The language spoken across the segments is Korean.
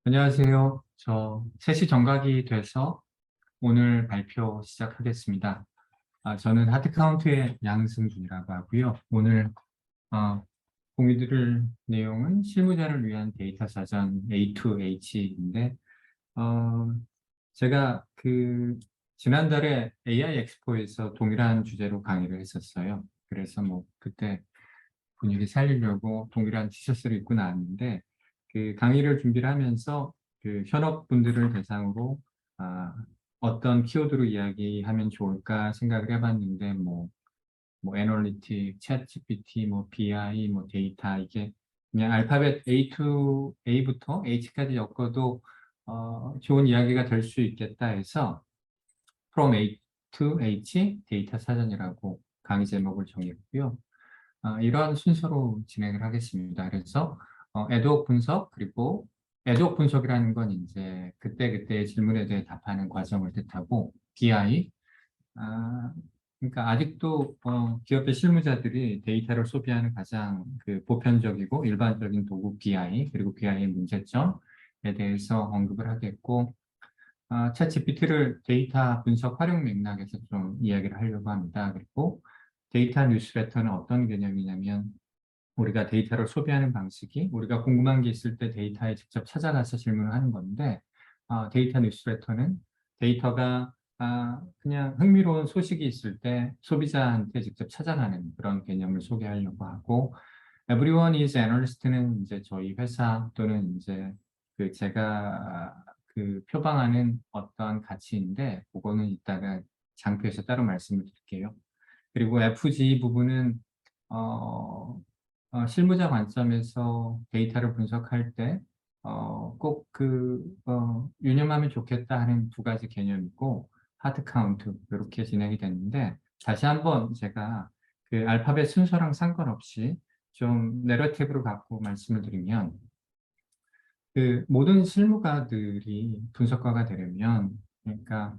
안녕하세요. 저 3시 정각이 돼서 오늘 발표 시작하겠습니다. 저는 하트카운트의 양승준이라고 하고요. 오늘 공유 드릴 내용은 실무자를 위한 데이터 사전 A2H인데 제가 지난달에 AI 엑스포에서 동일한 주제로 강의를 했었어요. 그래서 그때 분위기 살리려고 동일한 티셔츠를 입고 나왔는데 강의를 준비를 하면서 현업분들을 대상으로 아, 어떤 키워드로 이야기하면 좋을까 생각을 해봤는데 애널리틱, 챗 GPT, BI, 데이터 이게 그냥 알파벳 A부터 H까지 엮어도 좋은 이야기가 될 수 있겠다 해서 From A to H 데이터 사전이라고 강의 제목을 정했고요. 이러한 순서로 진행을 하겠습니다. 그래서 애드옥 분석 그리고 애드옥 분석이라는 건 이제 그때그때 질문에 대해 답하는 과정을 뜻하고 BI 그러니까 아직도 기업의 실무자들이 데이터를 소비하는 가장 보편적이고 일반적인 도구 BI 그리고 BI의 문제점에 대해서 언급을 하겠고 챗 GPT를 데이터 분석 활용 맥락에서 좀 이야기를 하려고 합니다. 그리고 데이터 뉴스레터는 어떤 개념이냐면 우리가 데이터를 소비하는 방식이 우리가 궁금한 게 있을 때 데이터에 직접 찾아가서 질문을 하는 건데 데이터 뉴스레터는 데이터가 그냥 흥미로운 소식이 있을 때 소비자한테 직접 찾아가는 그런 개념을 소개하려고 하고 Everyone is Analyst는 이제 저희 회사 또는 이제 제가 표방하는 어떤 가치인데 그거는 이따가 장표에서 따로 말씀을 드릴게요. 그리고 FG 부분은 실무자 관점에서 데이터를 분석할 때 꼭 유념하면 좋겠다 하는 두 가지 개념이고 하드 카운트 이렇게 진행이 됐는데 다시 한번 제가 알파벳 순서랑 상관없이 좀 내러티브로 갖고 말씀을 드리면 모든 실무가들이 분석가가 되려면 그러니까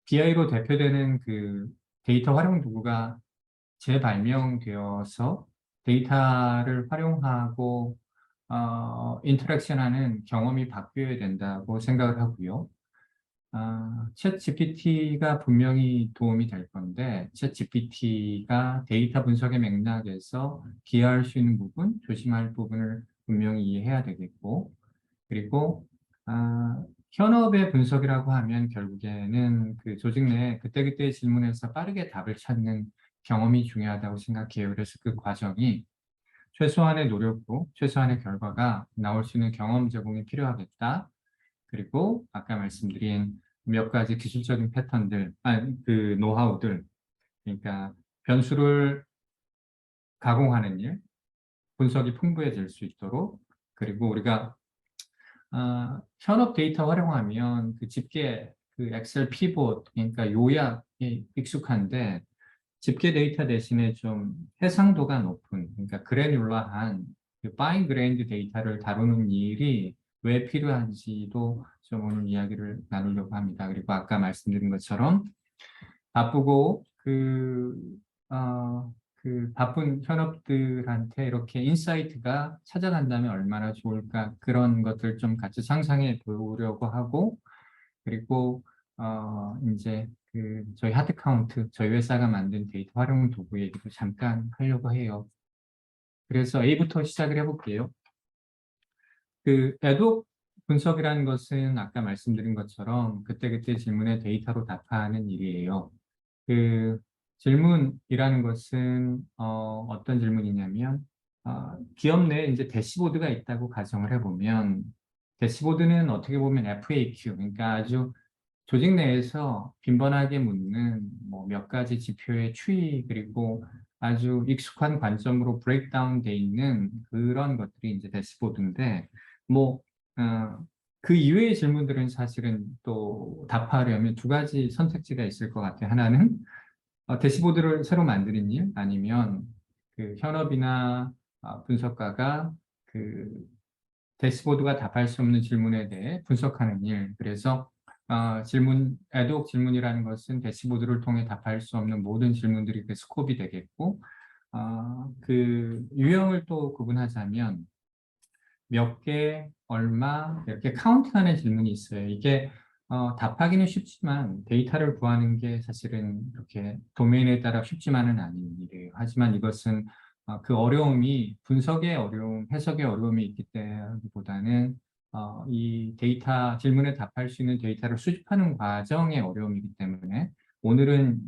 BI로 대표되는 데이터 활용 도구가 재발명되어서 데이터를 활용하고 인터랙션하는 경험이 바뀌어야 된다고 생각을 하고요. 챗 GPT가 분명히 도움이 될 건데 챗 GPT가 데이터 분석의 맥락에서 기여할 수 있는 부분, 조심할 부분을 분명히 이해해야 되겠고 그리고 현업의 분석이라고 하면 결국에는 조직 내 그때그때 질문에서 빠르게 답을 찾는 경험이 중요하다고 생각해요. 그래서 그 과정이 최소한의 노력으로 최소한의 결과가 나올 수 있는 경험 제공이 필요하겠다. 그리고 아까 말씀드린 몇 가지 기술적인 패턴들, 노하우들, 그러니까 변수를 가공하는 일, 분석이 풍부해질 수 있도록 그리고 우리가 현업 데이터 활용하면 집계, 엑셀 피봇, 그러니까 요약이 익숙한데 집계 데이터 대신에 좀 해상도가 높은, 그러니까 그래놀라한 파인 그레인드 데이터를 다루는 일이 왜 필요한지도 좀 오늘 이야기를 나누려고 합니다. 그리고 아까 말씀드린 것처럼 바쁘고 바쁜 현업들한테 이렇게 인사이트가 찾아간다면 얼마나 좋을까 그런 것들 좀 같이 상상해 보려고 하고 그리고 이제 저희 하드카운트 저희 회사가 만든 데이터 활용 도구 얘기도 잠깐 하려고 해요. 그래서 A부터 시작을 해볼게요. 애독 분석이라는 것은 아까 말씀드린 것처럼 그때그때 질문에 데이터로 답하는 일이에요. 질문이라는 것은 어떤 질문이냐면 기업 내에 이제 대시보드가 있다고 가정을 해보면 대시보드는 어떻게 보면 FAQ, 그러니까 아주 조직 내에서 빈번하게 묻는 몇 가지 지표의 추이 그리고 아주 익숙한 관점으로 브레이크다운 돼 있는 그런 것들이 이제 대시보드인데 뭐 그 이외의 질문들은 사실은 또 답하려면 두 가지 선택지가 있을 것 같아요. 하나는 대시보드를 새로 만드는 일 아니면 현업이나 분석가가 대시보드가 답할 수 없는 질문에 대해 분석하는 일. 그래서 애독 질문이라는 것은 대시보드를 통해 답할 수 없는 모든 질문들이 스콥이 되겠고 유형을 또 구분하자면 몇 개, 얼마 이렇게 카운트하는 질문이 있어요. 이게 답하기는 쉽지만 데이터를 구하는 게 사실은 이렇게 도메인에 따라 쉽지만은 않은 일이에요. 하지만 이것은 그 어려움이 분석의 어려움, 해석의 어려움이 있기 때보다는 이 데이터 질문에 답할 수 있는 데이터를 수집하는 과정의 어려움이기 때문에 오늘은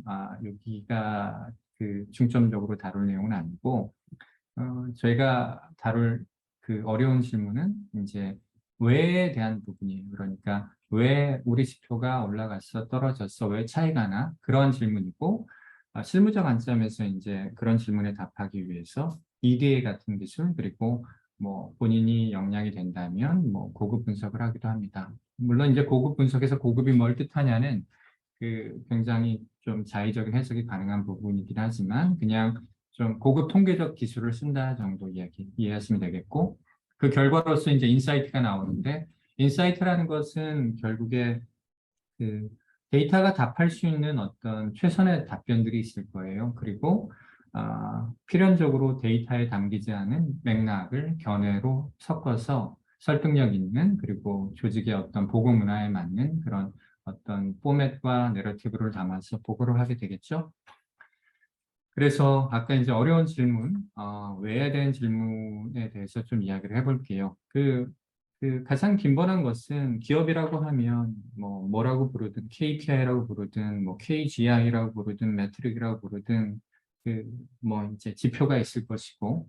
여기가 그 중점적으로 다룰 내용은 아니고 저희가 다룰 그 어려운 질문은 이제 왜에 대한 부분이에요. 그러니까 왜 우리 지표가 올라갔어, 떨어졌어, 왜 차이가 나? 그런 질문이고 실무적 관점에서 이제 그런 질문에 답하기 위해서 EDA 같은 기술 그리고 뭐 본인이 역량이 된다면 뭐 고급 분석을 하기도 합니다. 물론 이제 고급 분석에서 고급이 뭘 뜻하냐는 그 굉장히 좀 자의적인 해석이 가능한 부분이긴 하지만 그냥 좀 고급 통계적 기술을 쓴다 정도 이해하시면 되겠고 그 결과로서 이제 인사이트가 나오는데 인사이트라는 것은 결국에 그 데이터가 답할 수 있는 어떤 최선의 답변들이 있을 거예요. 그리고 필연적으로 데이터에 담기지 않은 맥락을 견해로 섞어서 설득력 있는 그리고 조직의 어떤 보고 문화에 맞는 그런 어떤 포맷과 내러티브를 담아서 보고를 하게 되겠죠. 그래서 아까 이제 어려운 질문, 왜에 대한 질문에 대해서 좀 이야기를 해볼게요. 그 가장 빈번한 것은 기업이라고 하면 뭐라고 부르든 KPI라고 부르든 뭐 KGI라고 부르든 매트릭이라고 부르든 그 뭐 이제 지표가 있을 것이고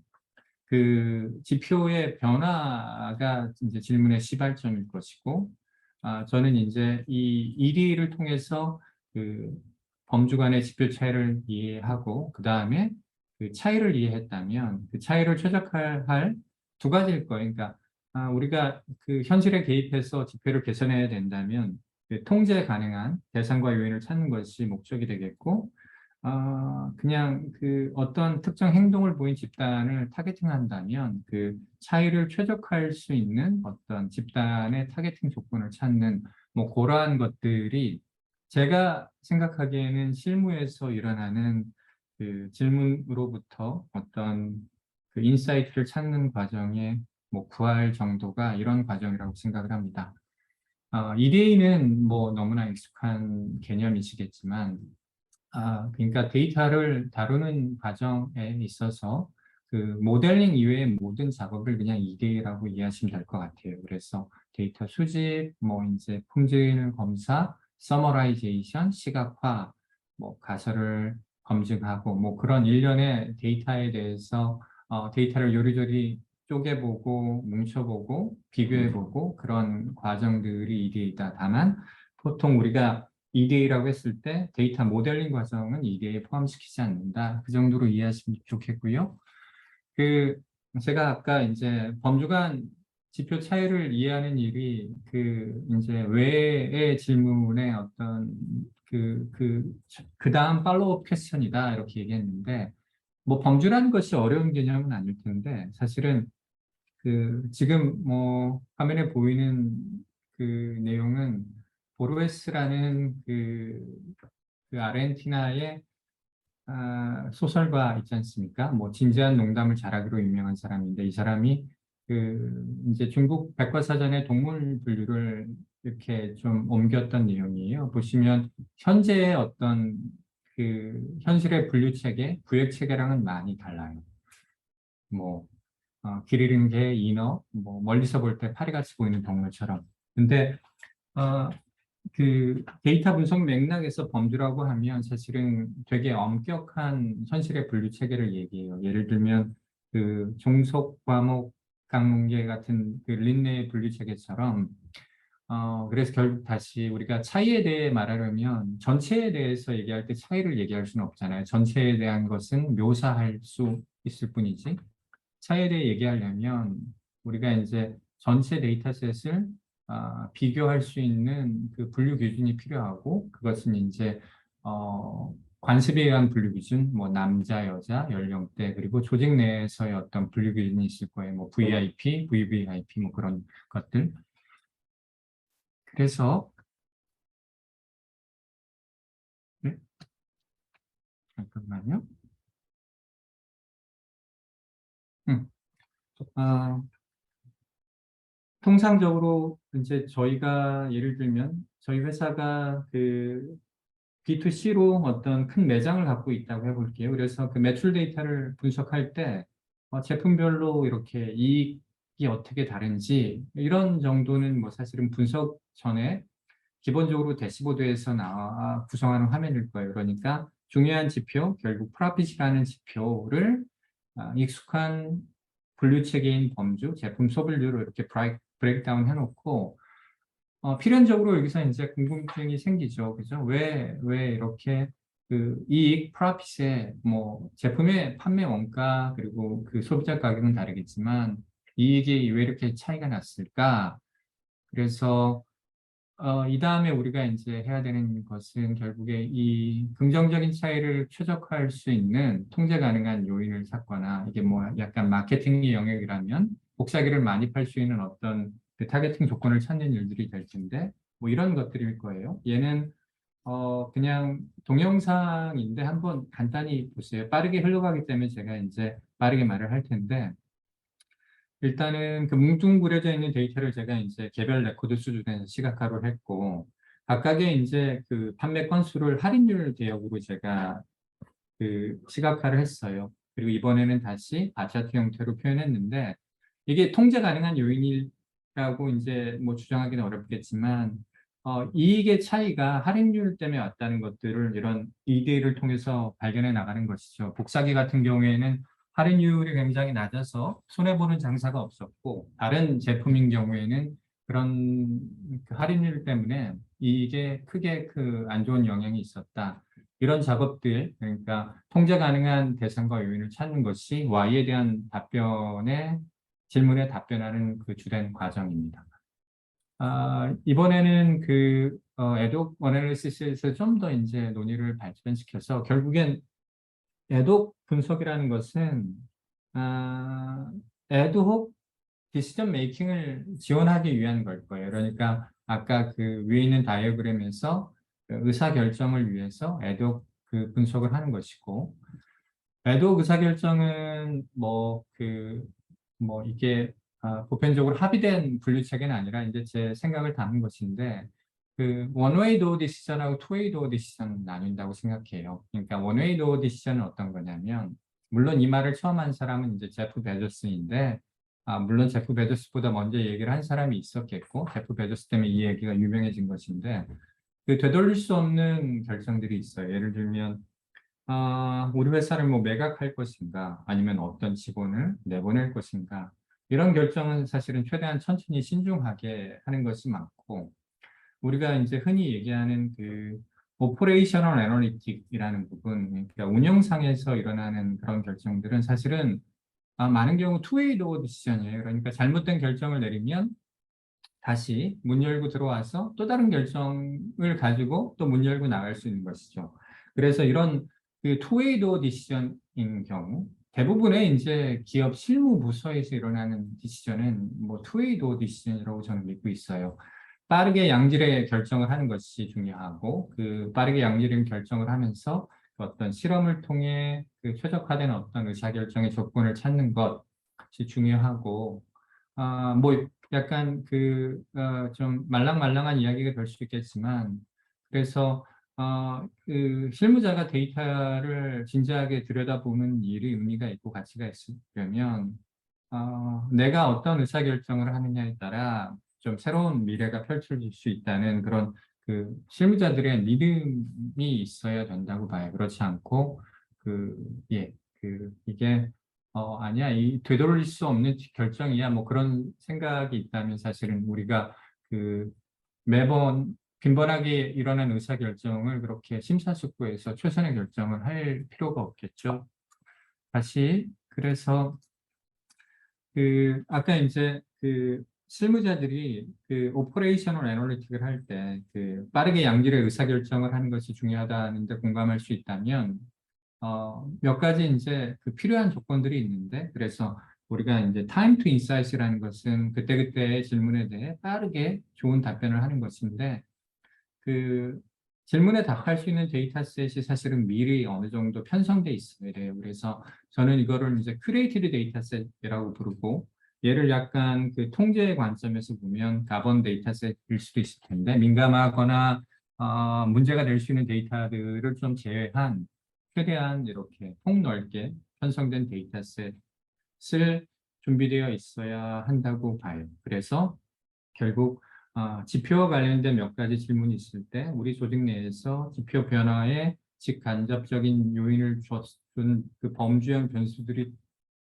그 지표의 변화가 이제 질문의 시발점일 것이고 저는 이제 이 1위를 통해서 그 범주 간의 지표 차이를 이해하고 그 다음에 그 차이를 이해했다면 그 차이를 최적화할 두 가지일 거예요. 그러니까 우리가 그 현실에 개입해서 지표를 개선해야 된다면 그 통제 가능한 대상과 요인을 찾는 것이 목적이 되겠고 그냥 그 어떤 특정 행동을 보인 집단을 타겟팅한다면 그 차이를 최적화할 수 있는 어떤 집단의 타겟팅 조건을 찾는 뭐 그러한 것들이 제가 생각하기에는 실무에서 일어나는 그 질문으로부터 어떤 그 인사이트를 찾는 과정에 뭐 구할 정도가 이런 과정이라고 생각을 합니다. EDA는 뭐 너무나 익숙한 개념이시겠지만 그러니까 데이터를 다루는 과정에 있어서 그 모델링 이외의 모든 작업을 그냥 EDA라고 이해하시면 될 것 같아요. 그래서 데이터 수집, 뭐 이제 품질 검사, 서머라이제이션, 시각화, 뭐 가설을 검증하고 뭐 그런 일련의 데이터에 대해서 데이터를 요리조리 쪼개보고 뭉쳐보고 비교해보고 그런 과정들이 EDA이다. 다만 보통 우리가 EDA라고 했을 때 데이터 모델링 과정은 EDA에 포함시키지 않는다. 그 정도로 이해하시면 좋겠고요. 그 제가 아까 이제 범주간 지표 차이를 이해하는 일이 그 이제 왜의 질문에 어떤 그 다음 팔로우업 퀘스천이다 이렇게 얘기했는데 뭐 범주라는 것이 어려운 개념은 아닐 텐데 사실은 그 지금 뭐 화면에 보이는 그 내용은 보르헤스라는 그 아르헨티나의 소설가 있지 않습니까? 뭐 진지한 농담을 잘하기로 유명한 사람인데 이 사람이 그 이제 중국 백과사전의 동물 분류를 이렇게 좀 옮겼던 내용이에요. 보시면 현재의 어떤 그 현실의 분류 체계, 구역 체계랑은 많이 달라요. 뭐 길 잃은 개, 인어, 뭐 멀리서 볼 때 파리같이 보이는 동물처럼. 근데 어, 그 데이터 분석 맥락에서 범주라고 하면 사실은 되게 엄격한 현실의 분류 체계를 얘기해요. 예를 들면 그 종속 과목 강문계 같은 그 린네의 분류 체계처럼 그래서 결국 다시 우리가 차이에 대해 말하려면 전체에 대해서 얘기할 때 차이를 얘기할 수는 없잖아요. 전체에 대한 것은 묘사할 수 있을 뿐이지 차이에 대해 얘기하려면 우리가 이제 전체 데이터셋을 비교할 수 있는 그 분류 기준이 필요하고 그것은 이제 관습에 의한 분류 기준, 뭐 남자, 여자, 연령대 그리고 조직 내에서의 어떤 분류 기준이 있을 거예요. 뭐 VIP, VVIP 뭐 그런 것들. 그래서 네? 잠깐만요. 음. 통상적으로 이제 저희가 예를 들면 저희 회사가 그 B2C로 어떤 큰 매장을 갖고 있다고 해볼게요. 그래서 그 매출 데이터를 분석할 때 제품별로 이렇게 이익이 어떻게 다른지 이런 정도는 뭐 사실은 분석 전에 기본적으로 대시보드에서 나와 구성하는 화면일 거예요. 그러니까 중요한 지표, 결국 프로핏이라는 지표를 익숙한 분류체계인 범주, 제품 소비율로 이렇게 브레이크다운 해놓고 필연적으로 여기서 이제 궁금증이 생기죠. 그죠? 왜 이렇게 그 이익, 프로핏에 뭐 제품의 판매 원가 그리고 그 소비자 가격은 다르겠지만 이익이 왜 이렇게 차이가 났을까? 그래서 이 다음에 우리가 이제 해야 되는 것은 결국에 이 긍정적인 차이를 최적화할 수 있는 통제 가능한 요인을 찾거나 이게 뭐 약간 마케팅의 영역이라면 복사기를 많이 팔 수 있는 어떤 그 타겟팅 조건을 찾는 일들이 될 텐데 뭐 이런 것들일 거예요. 얘는 그냥 동영상인데 한번 간단히 보세요. 빠르게 흘러가기 때문에 제가 이제 빠르게 말을 할 텐데 일단은 그 뭉뚱그려져 있는 데이터를 제가 이제 개별 레코드 수준에서 시각화를 했고, 각각의 이제 그 판매 건수를 할인율 대역으로 제가 그 시각화를 했어요. 그리고 이번에는 다시 바차트 형태로 표현했는데, 이게 통제 가능한 요인이라고 이제 뭐 주장하기는 어렵겠지만, 이익의 차이가 할인율 때문에 왔다는 것들을 이런 EDA를 통해서 발견해 나가는 것이죠. 복사기 같은 경우에는 할인율이 굉장히 낮아서 손해보는 장사가 없었고, 다른 제품인 경우에는 그런 그 할인율 때문에 이게 크게 그 안 좋은 영향이 있었다. 이런 작업들, 그러니까 통제 가능한 대상과 요인을 찾는 것이 Y에 대한 질문에 답변하는 그 주된 과정입니다. 이번에는 그 애독 어널리시스에서 좀 더 이제 논의를 발전시켜서 결국엔 애독 분석이라는 것은 아, 애드혹 디시전 메이킹을 지원하기 위한 걸 거예요. 그러니까 아까 그 위에 있는 다이어그램에서 그 의사 결정을 위해서 애독 그 분석을 하는 것이고 애독 의사 결정은 뭐 이게 보편적으로 합의된 분류 체계는 아니라 이제 제 생각을 담은 것인데 그 원웨이 도어 디시전하고 투웨이 도어 디시전 나뉜다고 생각해요. 그러니까 원웨이 도어 디시전은 어떤 거냐면 물론 이 말을 처음 한 사람은 이제 제프 베조스인데 물론 제프 베조스보다 먼저 얘기를 한 사람이 있었겠고 제프 베조스 때문에 이 얘기가 유명해진 것인데 그 되돌릴 수 없는 결정들이 있어요. 예를 들면 우리 회사를 뭐 매각할 것인가, 아니면 어떤 직원을 내보낼 것인가, 이런 결정은 사실은 최대한 천천히 신중하게 하는 것이 많고, 우리가 이제 흔히 얘기하는 그 오퍼레이셔널 애널리틱이라는 부분, 그러니까 운영상에서 일어나는 그런 결정들은 사실은 많은 경우 투웨이 도어 디시전이에요. 그러니까 잘못된 결정을 내리면 다시 문 열고 들어와서 또 다른 결정을 가지고 또 문 열고 나갈 수 있는 것이죠. 그래서 이런 그 투웨이 도어 디시전인 경우 대부분의 이제 기업 실무 부서에서 일어나는 디시전은 뭐 투웨이 도어 디시전이라고 저는 믿고 있어요. 빠르게 양질의 결정을 하는 것이 중요하고 그 빠르게 양질의 결정을 하면서 그 어떤 실험을 통해 그 최적화된 어떤 의사결정의 조건을 찾는 것이 중요하고 뭐 약간 좀 말랑말랑한 이야기가 될 수 있겠지만 그래서 그 실무자가 데이터를 진지하게 들여다보는 일이 의미가 있고 가치가 있으려면 내가 어떤 의사결정을 하느냐에 따라 좀 새로운 미래가 펼쳐질 수 있다는 그런 그 실무자들의 믿음이 있어야 된다고 봐요. 그렇지 않고 이게 아니야 이 되돌릴 수 없는 결정이야 뭐 그런 생각이 있다면 사실은 우리가 그 매번 빈번하게 일어난 의사결정을 그렇게 심사숙고해서 최선의 결정을 할 필요가 없겠죠. 다시 그래서 그 아까 이제 그 실무자들이 그 오퍼레이셔널 애널리틱을 할 때 그 빠르게 양질의 의사결정을 하는 것이 중요하다는데 공감할 수 있다면 몇 가지 이제 그 필요한 조건들이 있는데 그래서 우리가 이제 time to insight이라는 것은 그때그때의 질문에 대해 빠르게 좋은 답변을 하는 것인데 그 질문에 답할 수 있는 데이터셋이 사실은 미리 어느 정도 편성돼 있어야 돼요. 그래서 저는 이거를 이제 큐레이티드 데이터셋이라고 부르고 얘를 약간 그 통제의 관점에서 보면 가번 데이터셋일 수도 있을 텐데 민감하거나 문제가 될 수 있는 데이터들을 좀 제외한 최대한 이렇게 폭넓게 편성된 데이터셋을 준비되어 있어야 한다고 봐요. 그래서 결국 지표와 관련된 몇 가지 질문이 있을 때 우리 조직 내에서 지표 변화에 직간접적인 요인을 준 그 범주형 변수들이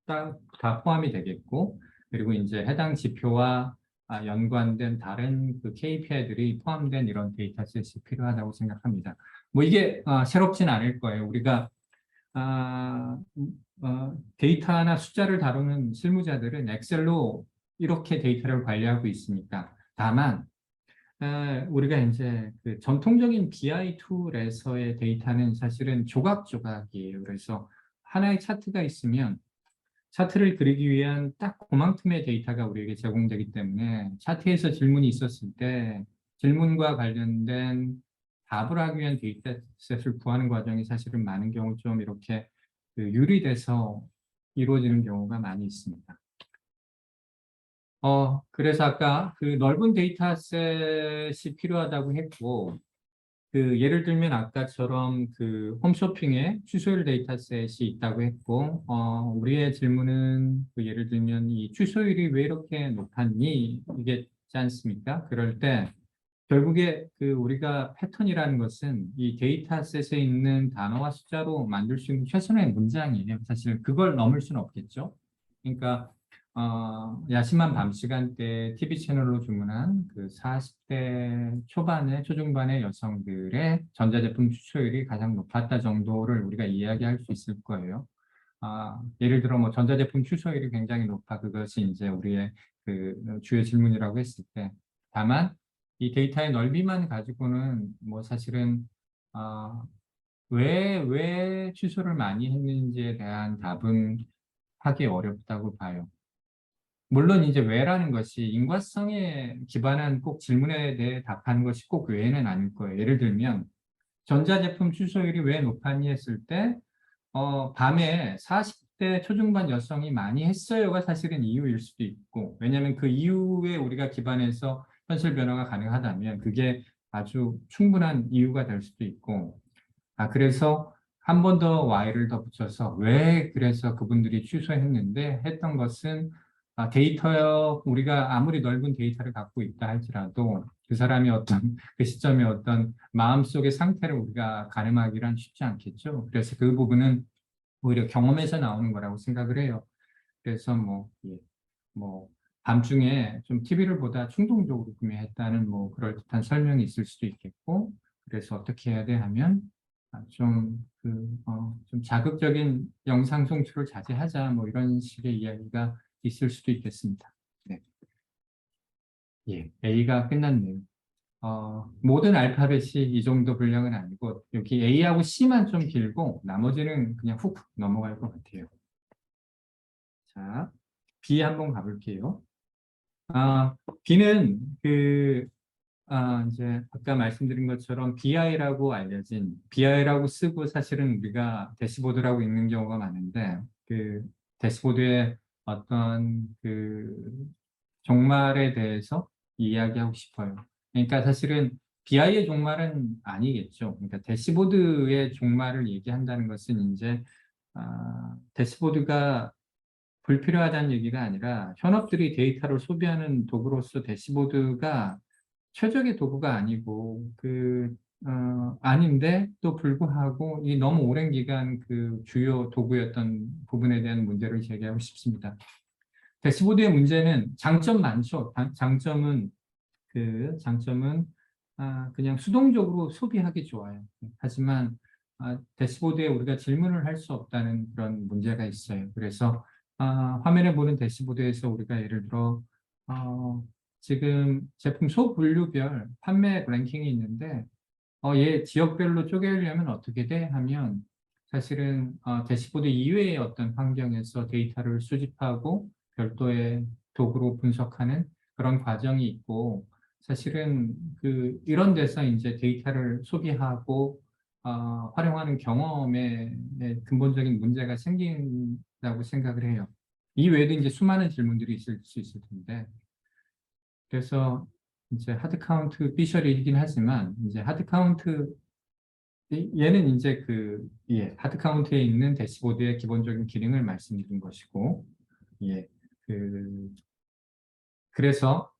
다 포함이 되겠고, 그리고 이제 해당 지표와 연관된 다른 그 KPI들이 포함된 이런 데이터셋이 필요하다고 생각합니다. 뭐 이게 새롭진 않을 거예요. 우리가 아, 데이터나 숫자를 다루는 실무자들은 엑셀로 이렇게 데이터를 관리하고 있으니까. 다만 우리가 이제 그 전통적인 BI 툴에서의 데이터는 사실은 조각조각이에요. 그래서 하나의 차트가 있으면 차트를 그리기 위한 딱 그만큼의 데이터가 우리에게 제공되기 때문에 차트에서 질문이 있었을 때 질문과 관련된 답을 하기 위한 데이터셋을 구하는 과정이 사실은 많은 경우 좀 이렇게 그 유리돼서 이루어지는 경우가 많이 있습니다. 그래서 아까 그 넓은 데이터셋이 필요하다고 했고, 그 예를 들면 아까처럼 그 홈쇼핑에 취소율 데이터셋이 있다고 했고, 우리의 질문은 그 예를 들면 이 취소율이 왜 이렇게 높았니? 이게 있지 않습니까? 그럴 때 결국에 그 우리가 패턴이라는 것은 이 데이터셋에 있는 단어와 숫자로 만들 수 있는 최선의 문장이에요. 사실 그걸 넘을 수는 없겠죠. 그러니까 야심한 밤 시간대 TV 채널로 주문한 그 40대 초반의 초중반의 여성들의 전자제품 수요율이 가장 높았다 정도를 우리가 이야기할 수 있을 거예요. 예를 들어 뭐 전자제품 취소율이 굉장히 높아 그것이 이제 우리의 그 주요 질문이라고 했을 때 다만 이 데이터의 넓이만 가지고는 뭐 사실은 왜 취소를 많이 했는지에 대한 답은 하기 어렵다고 봐요. 물론 이제 왜라는 것이 인과성에 기반한 꼭 질문에 대해 답하는 것이 꼭 왜는 아닐 거예요. 예를 들면 전자제품 취소율이 왜 높았니 했을 때 밤에 40대 초중반 여성이 많이 했어요가 사실은 이유일 수도 있고, 왜냐하면 그 이유에 우리가 기반해서 현실 변화가 가능하다면 그게 아주 충분한 이유가 될 수도 있고, 그래서 한 번 더 Y를 더 붙여서 왜 그래서 그분들이 취소했는데 했던 것은 데이터요, 우리가 아무리 넓은 데이터를 갖고 있다 할지라도 그 사람이 어떤 그 시점에 어떤 마음속의 상태를 우리가 가늠하기란 쉽지 않겠죠. 그래서 그 부분은 오히려 경험에서 나오는 거라고 생각을 해요. 그래서 뭐, 예, 뭐 밤중에 좀 TV를 보다 충동적으로 구매했다는 뭐 그럴듯한 설명이 있을 수도 있겠고, 그래서 어떻게 해야 돼 하면 좀 자극적인 영상 송출을 자제하자 뭐 이런 식의 이야기가 있을 수도 있겠습니다. 네. 예, A가 끝났네요. 모든 알파벳이 이 정도 분량은 아니고 여기 A하고 C만 좀 길고 나머지는 그냥 훅 넘어갈 것 같아요. 자, B 한번 가볼게요. B는 이제 아까 말씀드린 것처럼 BI라고 알려진 BI라고 쓰고 사실은 우리가 대시보드라고 읽는 경우가 많은데 그 대시보드의 어떤 그 종말에 대해서 이야기하고 싶어요. 그러니까 사실은 BI의 종말은 아니겠죠. 그러니까 대시보드의 종말을 얘기한다는 것은 이제 대시보드가 불필요하다는 얘기가 아니라 현업들이 데이터를 소비하는 도구로서 대시보드가 최적의 도구가 아니고 아닌데 또 불구하고 이 너무 오랜 기간 그 주요 도구였던 부분에 대한 문제를 제기하고 싶습니다. 대시보드의 문제는 장점 많죠. 장점은 그냥 수동적으로 소비하기 좋아요. 하지만 대시보드에 우리가 질문을 할 수 없다는 그런 문제가 있어요. 그래서 화면에 보는 대시보드에서 우리가 예를 들어 지금 제품 소분류별 판매 랭킹이 있는데 얘 지역별로 쪼개려면 어떻게 돼? 하면 사실은 대시보드 이외의 어떤 환경에서 데이터를 수집하고 별도의 도구로 분석하는 그런 과정이 있고 사실은 이런 데서 이제 데이터를 소비하고 활용하는 경험에 근본적인 문제가 생긴다고 생각을 해요. 이 외에도 이제 수많은 질문들이 있을 수 있을 텐데, 그래서 이제 하드 카운트 피셜이긴 하지만 이제 하드 카운트 얘는 이제 하드 카운트에 있는 대시보드의 기본적인 기능을 말씀드린 것이고, 예, 그 그래서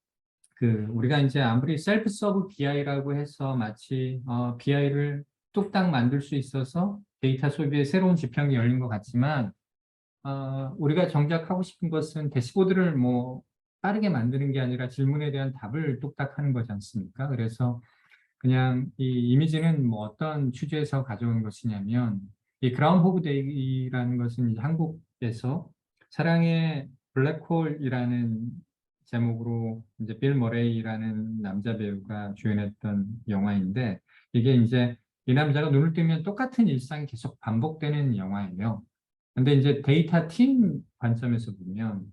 우리가 이제 아무리 셀프 서브 BI라고 해서 마치 BI를 뚝딱 만들 수 있어서 데이터 소비에 새로운 지평이 열린 것 같지만, 우리가 정작 하고 싶은 것은 대시보드를 뭐 빠르게 만드는 게 아니라 질문에 대한 답을 뚝딱 하는 거지 않습니까? 그래서 그냥 이 이미지는 뭐 어떤 취지에서 가져온 것이냐면, 이 그라운드 오브 데이라는 것은 이제 한국에서 사랑의 블랙홀이라는 제목으로 이제 빌 머레이라는 남자 배우가 주연했던 영화인데, 이게 이제 이 남자가 눈을 뜨면 똑같은 일상이 계속 반복되는 영화예요. 근데 이제 데이터 팀 관점에서 보면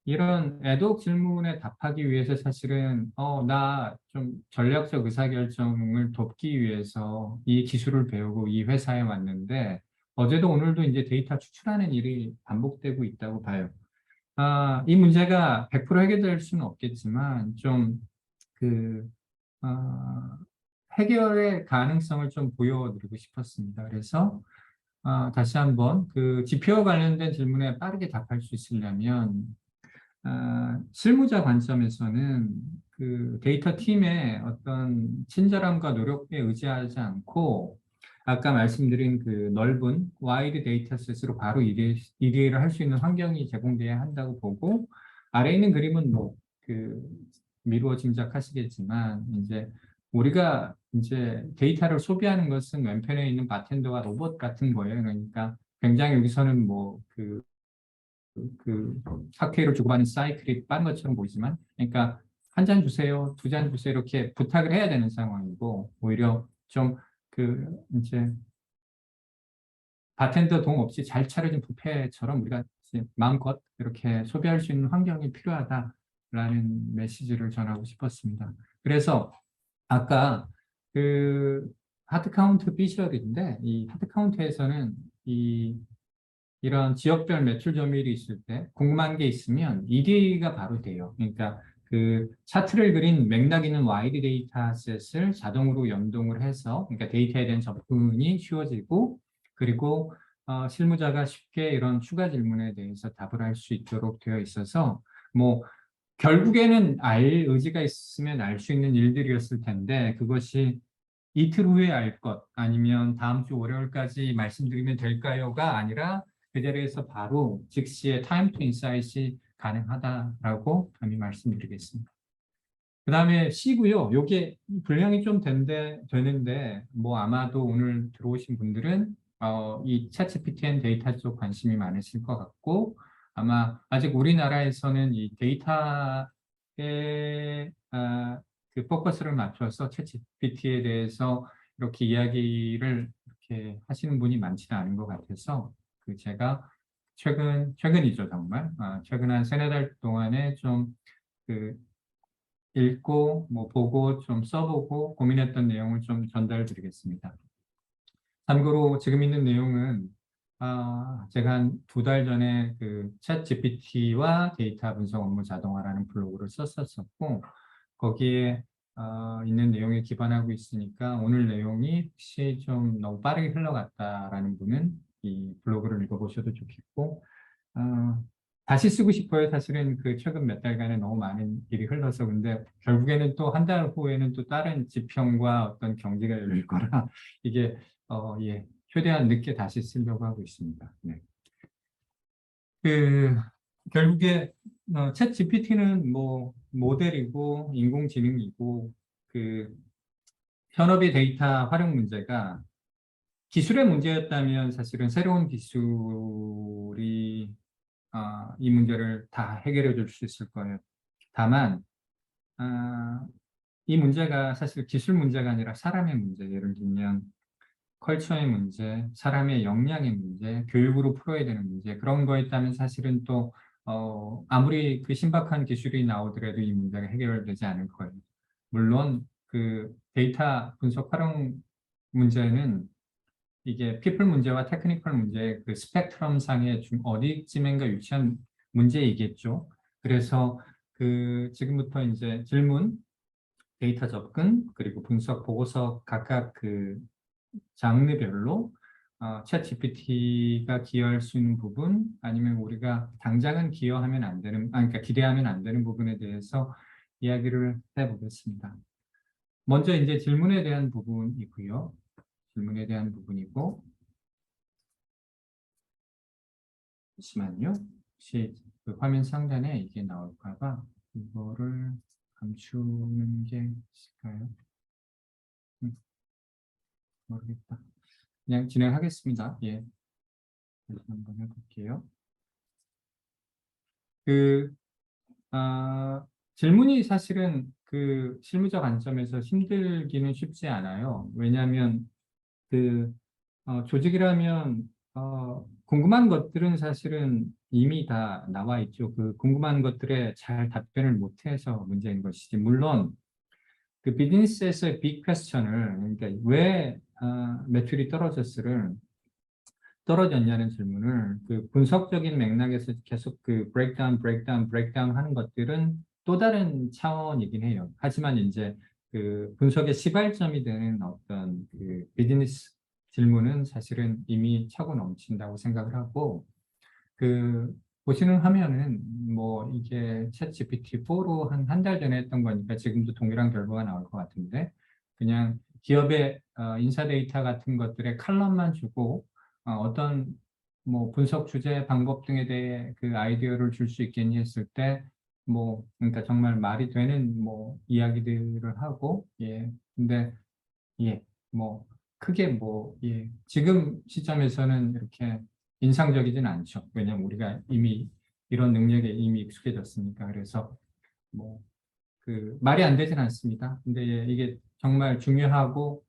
이런 애독 질문에 답하기 위해서 사실은 나 좀 전략적 의사결정을 돕기 위해서 이 기술을 배우고 이 회사에 왔는데 어제도 오늘도 이제 데이터 추출하는 일이 반복되고 있다고 봐요. 이 문제가 100% 해결될 수는 없겠지만 좀 그, 아, 해결의 가능성을 좀 보여드리고 싶었습니다. 그래서 다시 한번 지표와 관련된 질문에 빠르게 답할 수 있으려면 실무자 관점에서는 데이터 팀의 어떤 친절함과 노력에 의지하지 않고 아까 말씀드린 넓은 와이드 데이터셋으로 바로 일을 할 수 있는 환경이 제공돼야 한다고 보고, 아래에 있는 그림은 미루어 짐작하시겠지만 이제 우리가 이제 데이터를 소비하는 것은 왼편에 있는 바텐더와 로봇 같은 거예요. 그러니까 굉장히 여기서는 칵테일을 주고받는 사이클이 빠른 것처럼 보이지만, 그러니까 한 잔 주세요, 두 잔 주세요 이렇게 부탁을 해야 되는 상황이고, 오히려 좀 이제 바텐더 도움 없이 잘 차려진 뷔페처럼 우리가 마음껏 이렇게 소비할 수 있는 환경이 필요하다라는 메시지를 전하고 싶었습니다. 그래서 아까 하드 카운트 비주얼인데, 이 하드 카운트에서는 이런 지역별 매출 점유율이 있을 때 궁금한 게 있으면 EDA가 바로 돼요. 그러니까 차트를 그린 맥락 있는 와이드 데이터셋을 자동으로 연동을 해서, 그러니까 데이터에 대한 접근이 쉬워지고, 그리고 실무자가 쉽게 이런 추가 질문에 대해서 답을 할 수 있도록 되어 있어서, 뭐 결국에는 알 의지가 있으면 알 수 있는 일들이었을 텐데, 그것이 이틀 후에 알 것, 아니면 다음 주 월요일까지 말씀드리면 될까요가 아니라 그 자리에서 바로 즉시의 타임 투 인사이트이 가능하다라고 감히 말씀드리겠습니다. 그 다음에 C고요. 요게 분량이 좀 되는데 뭐 아마도 오늘 들어오신 분들은 이 챗GPT 데이터 쪽 관심이 많으실 것 같고, 아마 아직 우리나라에서는 이 데이터에 포커스를 맞춰서 챗GPT에 대해서 이렇게 이야기를 이렇게 하시는 분이 많지는 않은 것 같아서 제가 최근이죠, 정말. 최근 한 세네 달 동안에 좀 읽고 뭐 보고 좀 써보고 고민했던 내용을 좀 전달 드리겠습니다. 참고로 지금 있는 내용은 제가 한 2달 전에 챗 GPT와 데이터 분석 업무 자동화라는 블로그를 썼었고, 거기에 있는 내용에 기반하고 있으니까 오늘 내용이 혹시 좀 너무 빠르게 흘러갔다라는 분은 이 블로그를 읽어보셔도 좋겠고, 다시 쓰고 싶어요. 사실은 최근 몇 달간에 너무 많은 일이 흘러서. 근데 결국에는 또 한 달 후에는 또 다른 지평과 어떤 경지가 열릴 거라 이게 예, 최대한 늦게 다시 쓰려고 하고 있습니다. 네. 결국에 챗 GPT는 뭐 모델이고 인공지능이고 현업의 데이터 활용 문제가 기술의 문제였다면 사실은 새로운 기술이 이 문제를 다 해결해 줄 수 있을 거예요. 다만 이 문제가 사실 기술 문제가 아니라 사람의 문제, 예를 들면 컬처의 문제, 사람의 역량의 문제, 교육으로 풀어야 되는 문제, 그런 거에 따면 사실은 또 아무리 신박한 기술이 나오더라도 이 문제가 해결되지 않을 거예요. 물론 데이터 분석 활용 문제는 이게 피플 문제와 테크니컬 문제의 스펙트럼 상에 좀 어디쯤인가 위치한 문제이겠죠. 그래서 그 지금부터 이제 질문, 데이터 접근, 그리고 분석, 보고서 각각 그 장르별로 챗 GPT가 기여할 수 있는 부분, 아니면 우리가 당장은 기여하면 안 되는, 그러니까 기대하면 안 되는 부분에 대해서 이야기를 해보겠습니다. 먼저 이제 질문에 대한 부분이고요. 질문에 대한 부분이고, 잠시만요. 혹시 그 화면 상단에 이게 나올까봐 이거를 감추는 게 있을까요? 모르겠다. 그냥 진행하겠습니다. 예, 다시 한번 해볼게요. 그 질문이 사실은 그 실무적 관점에서 힘들기는 쉽지 않아요. 왜냐하면 그 조직이라면 궁금한 것들은 사실은 이미 다 나와 있죠. 그 궁금한 것들에 잘 답변을 못해서 문제인 것이지. 물론 그 비즈니스에서의 빅 퀘스천을, 그러니까 왜 매출이 떨어졌냐는 질문을 그 분석적인 맥락에서 계속 그 브레이크다운 하는 것들은 또 다른 차원이긴 해요. 하지만 이제 그 분석의 시발점이 되는 어떤 그 비즈니스 질문은 사실은 이미 차고 넘친다고 생각을 하고, 그 보시는 화면은 뭐 이게 챗 GPT-4로 한 달 전에 했던 거니까 지금도 동일한 결과가 나올 것 같은데, 그냥 기업의 인사 데이터 같은 것들의 칼럼만 주고 어떤 뭐 분석 주제 방법 등에 대해 그 아이디어를 줄 수 있겠니 했을 때, 뭐 그러니까 정말 말이 되는 뭐 이야기들을 하고, 예, 근데 예, 뭐 크게 뭐 예, 지금 시점에서는 이렇게 인상적이진 않죠. 왜냐하면 우리가 이미 이런 능력에 이미 익숙해졌으니까. 그래서 뭐 그 말이 안 되진 않습니다. 근데 예, 이게 정말 중요하고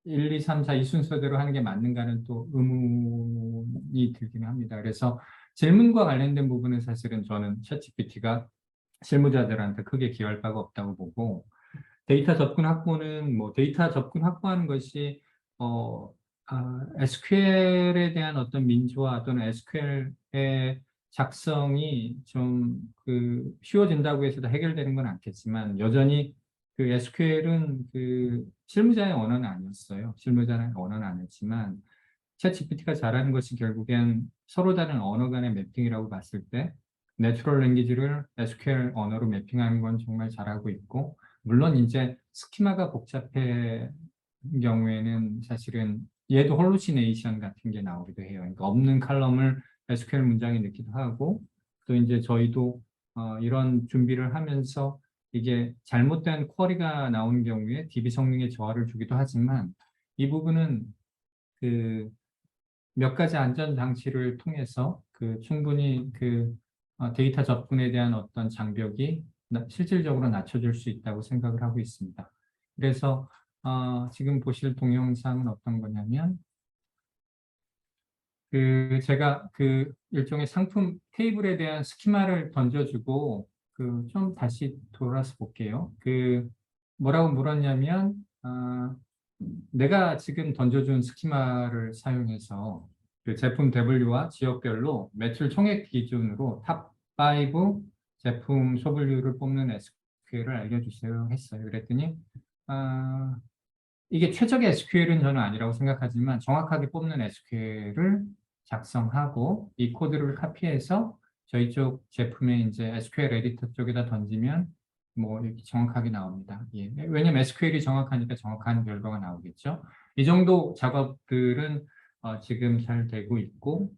1, 2, 3, 4 이 순서대로 하는 게 맞는가는 또 의문이 들긴 합니다. 그래서 질문과 관련된 부분은 사실은 저는 챗GPT가 실무자들한테 크게 기여할 바가 없다고 보고, 데이터 접근 확보는 뭐 데이터 접근 확보하는 것이 SQL에 대한 어떤 민주화 또는 SQL의 작성이 좀 그 쉬워진다고 해서 다 해결되는 건 않겠지만, 여전히 그 SQL은 그 실무자의 언어는 아니었어요. 실무자의 언어는 아니었지만 챗GPT가 잘하는 것이 결국엔 서로 다른 언어 간의 매핑이라고 봤을 때 내추럴 랭귀지를 SQL 언어로 매핑하는 건 정말 잘하고 있고, 물론 이제 스키마가 복잡해 경우에는 사실은 얘도 홀루시네이션 같은 게 나오기도 해요. 그러니까 없는 칼럼을 SQL 문장에 넣기도 하고, 또 이제 저희도 이런 준비를 하면서 이게 잘못된 쿼리가 나오는 경우에 DB 성능에 저하를 주기도 하지만, 이 부분은 그 몇 가지 안전 장치를 통해서 그 충분히 그 데이터 접근에 대한 어떤 장벽이 실질적으로 낮춰줄 수 있다고 생각을 하고 있습니다. 그래서 지금 보실 동영상은 어떤 거냐면, 그 제가 그 일종의 상품 테이블에 대한 스키마를 던져주고, 그 좀 다시 돌아서 볼게요. 그 뭐라고 물었냐면, 내가 지금 던져준 스키마를 사용해서 그 제품 W와 지역별로 매출 총액 기준으로 탑5 제품 소블류를 뽑는 SQL을 알려주세요 했어요. 그랬더니 이게 최적의 SQL은 저는 아니라고 생각하지만 정확하게 뽑는 SQL을 작성하고 이 코드를 카피해서 저희 쪽 제품의 이제 SQL 에디터 쪽에다 던지면 뭐 이렇게 정확하게 나옵니다. 예. 왜냐면 SQL이 정확하니까 정확한 결과가 나오겠죠. 이 정도 작업들은 지금 잘 되고 있고,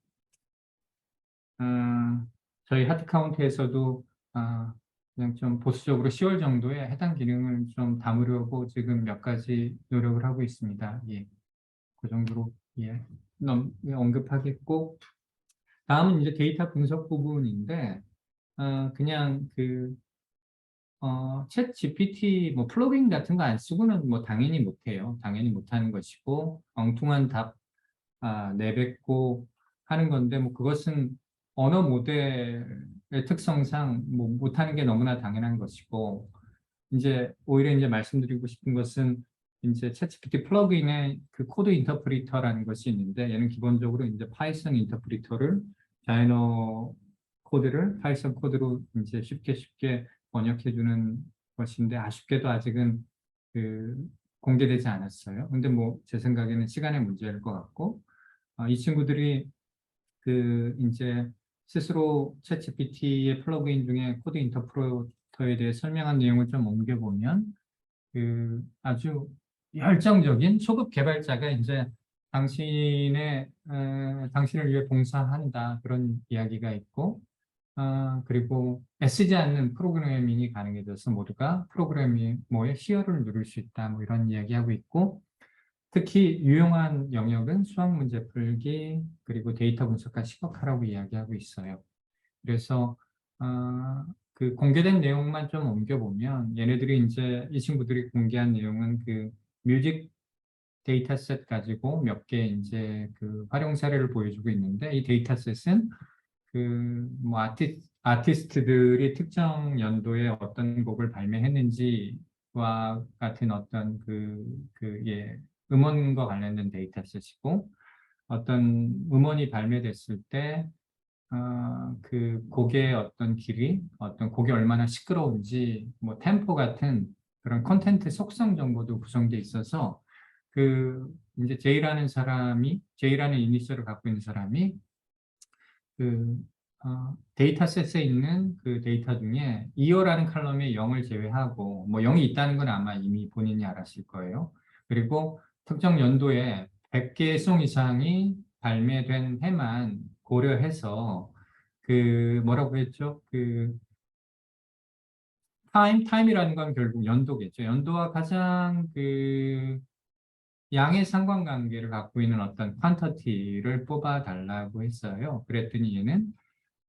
저희 하드카운트에서도 그냥 좀 보수적으로 10월 정도에 해당 기능을 좀 담으려고 지금 몇 가지 노력을 하고 있습니다. 예, 그 정도로 예, 언급하겠고, 다음은 이제 데이터 분석 부분인데, 그냥 그 챗 GPT 뭐 플러그인 같은 거 안 쓰고는 뭐 당연히 못해요. 당연히 못하는 것이고, 엉뚱한 답 내뱉고 하는 건데, 뭐 그것은 언어 모델의 특성상 뭐 못하는 게 너무나 당연한 것이고, 이제 오히려 이제 말씀드리고 싶은 것은 이제 챗GPT 플러그인의 그 코드 인터프리터라는 것이 있는데, 얘는 기본적으로 이제 파이썬 인터프리터를 자이너 코드를 파이썬 코드로 이제 쉽게 번역해주는 것인데 아쉽게도 아직은 그 공개되지 않았어요. 근데 뭐 제 생각에는 시간의 문제일 것 같고 이 친구들이 그 이제 스스로 챗GPT의 플러그인 중에 코드 인터프레터에 대해 설명한 내용을 좀 옮겨보면 그 아주 열정적인 초급 개발자가 이제 당신을 위해 봉사한다 그런 이야기가 있고 그리고 애쓰지 않는 프로그래밍이 가능해져서 모두가 프로그래머의 희열을 누릴 수 있다 뭐 이런 이야기하고 있고 특히 유용한 영역은 수학 문제 풀기 그리고 데이터 분석과 시각화라고 이야기하고 있어요. 그래서 그 공개된 내용만 좀 옮겨보면 얘네들이 이제 이 친구들이 공개한 내용은 그 뮤직 데이터셋 가지고 몇 개 이제 그 활용 사례를 보여주고 있는데 이 데이터셋은 그 뭐 아티스트들이 특정 연도에 어떤 곡을 발매했는지와 같은 어떤 예, 음원과 관련된 데이터셋이고 어떤 음원이 발매됐을 때 그 곡의 어떤 길이, 어떤 곡이 얼마나 시끄러운지, 뭐 템포 같은 그런 컨텐츠 속성 정보도 구성돼 있어서 그 이제 J라는 이니셜을 갖고 있는 사람이 그 데이터셋에 있는 그 데이터 중에 이어라는 칼럼에 0을 제외하고 뭐 0이 있다는 건 아마 이미 본인이 알았을 거예요. 그리고 특정 연도에 100개의 송 이상이 발매된 해만 고려해서 그 뭐라고 했죠? 그 타임이라는 건 결국 연도겠죠. 연도와 가장 그 양의 상관관계를 갖고 있는 어떤 퀀터티를 뽑아 달라고 했어요. 그랬더니 얘는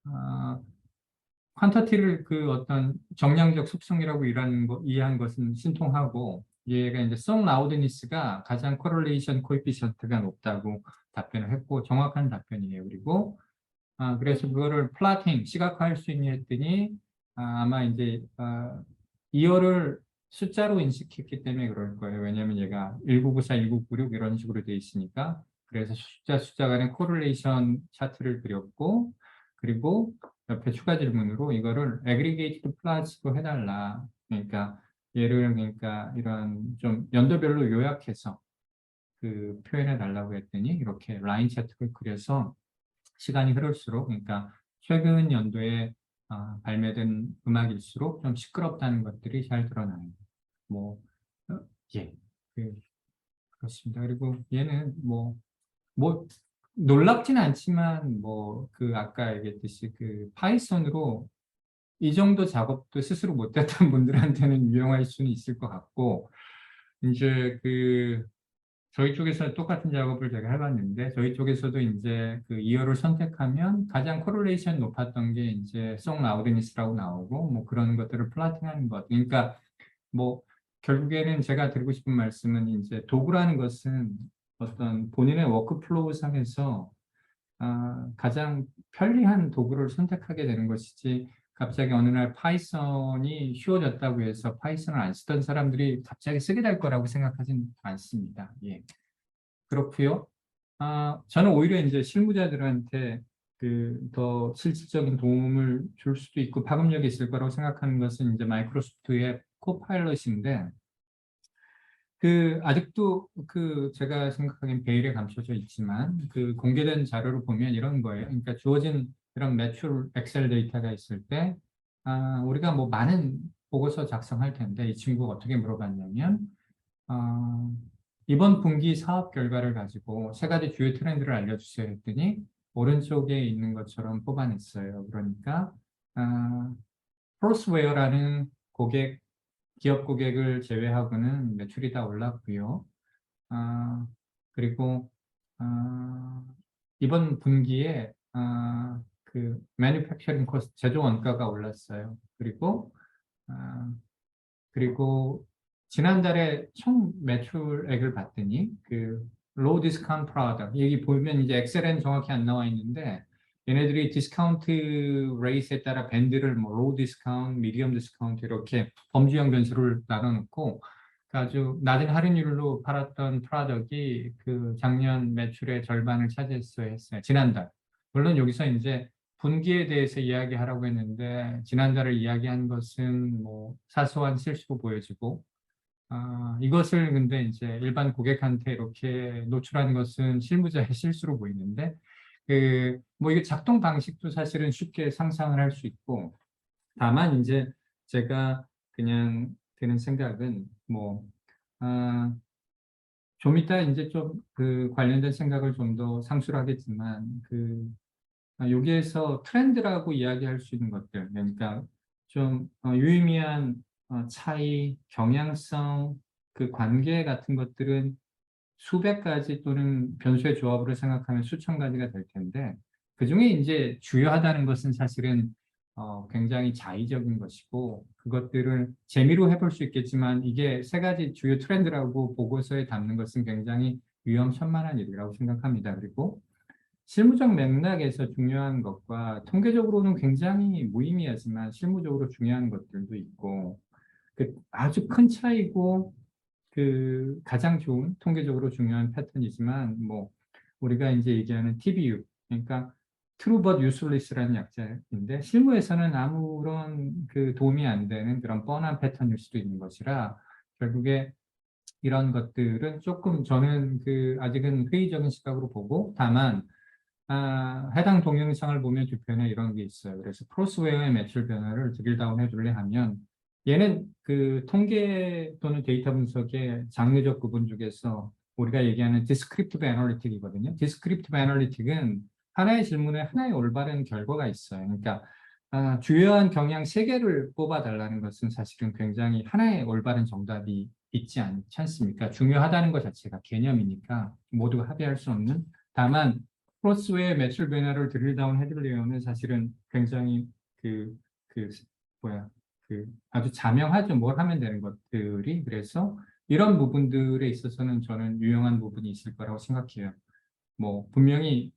어, 퀀터티를 그 어떤 정량적 속성이라고 이해한 것은 신통하고 얘가 이제 송 라우드니스가 가장 코릴레이션 코에피션트가 높다고 답변을 했고 정확한 답변이에요. 그리고 그래서 그거를 플라팅 시각화할 수 있니 했더니 아마 이제 이어를 숫자로 인식했기 때문에 그럴 거예요. 왜냐하면 얘가 1994, 1996 이런 식으로 돼 있으니까 그래서 숫자 간의 코릴레이션 차트를 그렸고 그리고 옆에 추가 질문으로 이거를 aggregated plots로 해달라. 그러니까 그러니까 이런 좀 연도별로 요약해서 그 표현해 달라고 했더니 이렇게 라인 차트를 그려서 시간이 흐를수록 그러니까 최근 연도에 발매된 음악일수록 좀 시끄럽다는 것들이 잘 드러나요. 뭐 예, 그렇습니다. 그리고 얘는 뭐 놀랍진 않지만 뭐 그 아까 얘기했듯이 그 파이썬으로 이 정도 작업도 스스로 못했던 분들한테는 유용할 수는 있을 것 같고 이제 그 저희 쪽에서 똑같은 작업을 제가 해봤는데 저희 쪽에서도 이제 그 이어를 선택하면 가장 코릴레이션 높았던 게 이제 송 라우드니스라고 나오고 뭐 그런 것들을 플라팅하는 것. 그러니까 뭐 결국에는 제가 드리고 싶은 말씀은 이제 도구라는 것은 어떤 본인의 워크플로우 상에서 가장 편리한 도구를 선택하게 되는 것이지 갑자기 어느 날 파이썬이 쉬워졌다고 해서 파이썬을 안 쓰던 사람들이 갑자기 쓰게 될 거라고 생각하진 않습니다. 예. 그렇고요. 저는 오히려 이제 실무자들한테 그 더 실질적인 도움을 줄 수도 있고 파급력이 있을 거라고 생각하는 것은 이제 마이크로소프트의 코파일럿인데 그 아직도 그 제가 생각하기엔 베일에 감춰져 있지만 그 공개된 자료를 보면 이런 거예요. 그러니까 주어진 이런 매출 엑셀 데이터가 있을 때 우리가 뭐 많은 보고서 작성할 텐데 이 친구가 어떻게 물어봤냐면 어, 이번 분기 사업 결과를 가지고 세 가지 주요 트렌드를 알려주세요 했더니 오른쪽에 있는 것처럼 뽑아냈어요. 그러니까 프로스웨어라는 기업 고객을 제외하고는 매출이 다 올랐고요. 그리고 이번 분기에 그 매니팩처링 코스트 제조 원가가 올랐어요. 그리고 지난달에 총 매출액을 봤더니 그 로우 디스카운트 프로덕트 여기 보면 이제 엑셀엔 정확히 안 나와 있는데 얘네들이 디스카운트 레이스에 따라 밴드를 뭐 로우 디스카운트, 미디엄 디스카운트 이렇게 범주형 변수를 나눠놓고 아주 낮은 할인율로 팔았던 프로덕트이 그 작년 매출의 절반을 차지했어요. 지난달. 물론 여기서 이제 분기에 대해서 이야기하라고 했는데 지난달에 이야기한 것은 뭐 사소한 실수로 보여지고 이것을 근데 이제 일반 고객한테 이렇게 노출한 것은 실무자의 실수로 보이는데 뭐 이게 작동 방식도 사실은 쉽게 상상을 할 수 있고 다만 이제 제가 그냥 드는 생각은 뭐 좀 이따 이제 좀 그 관련된 생각을 좀 더 상수를 하겠지만 여기에서 트렌드라고 이야기할 수 있는 것들, 그러니까 좀 유의미한 차이, 경향성, 그 관계 같은 것들은 수백 가지 또는 변수의 조합으로 생각하면 수천 가지가 될 텐데 그중에 이제 주요하다는 것은 사실은 굉장히 자의적인 것이고 그것들을 재미로 해볼 수 있겠지만 이게 세 가지 주요 트렌드라고 보고서에 담는 것은 굉장히 위험천만한 일이라고 생각합니다. 그리고 실무적 맥락에서 중요한 것과 통계적으로는 굉장히 무의미하지만 실무적으로 중요한 것들도 있고 아주 큰 차이고 가장 좋은 통계적으로 중요한 패턴이지만 뭐 우리가 이제 얘기하는 TBU 그러니까 True but Useless라는 약자인데 실무에서는 아무런 도움이 안 되는 그런 뻔한 패턴일 수도 있는 것이라 결국에 이런 것들은 조금 저는 아직은 회의적인 시각으로 보고 다만 해당 동영상을 보면 뒤편에 이런 게 있어요. 그래서 크로스웨어의 매출 변화를 드릴다운 해줄래 하면 얘는 통계 또는 데이터 분석의 장르적 구분 중에서 우리가 얘기하는 디스크립티브 애널리틱이거든요. 디스크립티브 애널리틱은 하나의 질문에 하나의 올바른 결과가 있어요. 그러니까 주요한 경향 3개를 뽑아달라는 것은 사실은 굉장히 하나의 올바른 정답이 있지 않지 않습니까? 중요하다는 것 자체가 개념이니까 모두가 합의할 수 없는 다만 크로스웨어 매출 변화를 드릴다운 해드리려면 사실은 굉장히 그, 그, 뭐야, 아주 자명하죠. 뭘 하면 되는 것들이. 그래서 이런 부분들에 있어서는 저는 유용한 부분이 있을 거라고 생각해요. 뭐, 분명히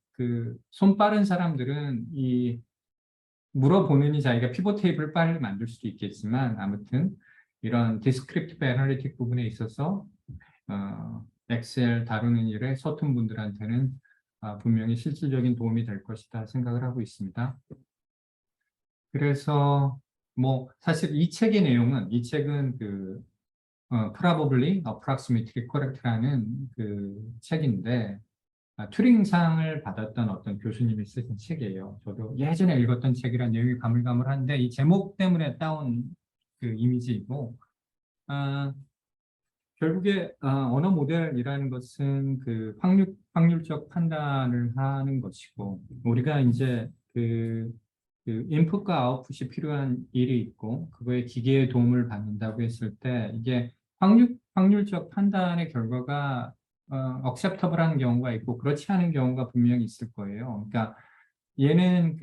손 빠른 사람들은 물어보느니 자기가 피벗 테이블을 빨리 만들 수도 있겠지만 아무튼 이런 디스크립티브 애널리틱 부분에 있어서 엑셀 다루는 일에 서툰 분들한테는 분명히 실질적인 도움이 될 것이다 생각을 하고 있습니다. 그래서 뭐 사실 이 책의 내용은 이 책은 Probably Approximately Correct라는 책인데 튜링상을 받았던 어떤 교수님이 쓰신 책이에요. 저도 예전에 읽었던 책이라 내용이 가물가물한데 이 제목 때문에 따온 이미지이고 결국에 언어 모델이라는 것은 확률적 판단을 하는 것이고 우리가 이제 인풋과 아웃풋이 필요한 일이 있고 그거에 기계의 도움을 받는다고 했을 때 이게 확률적 판단의 결과가 acceptable한 경우가 있고 그렇지 않은 경우가 분명히 있을 거예요. 그러니까 얘는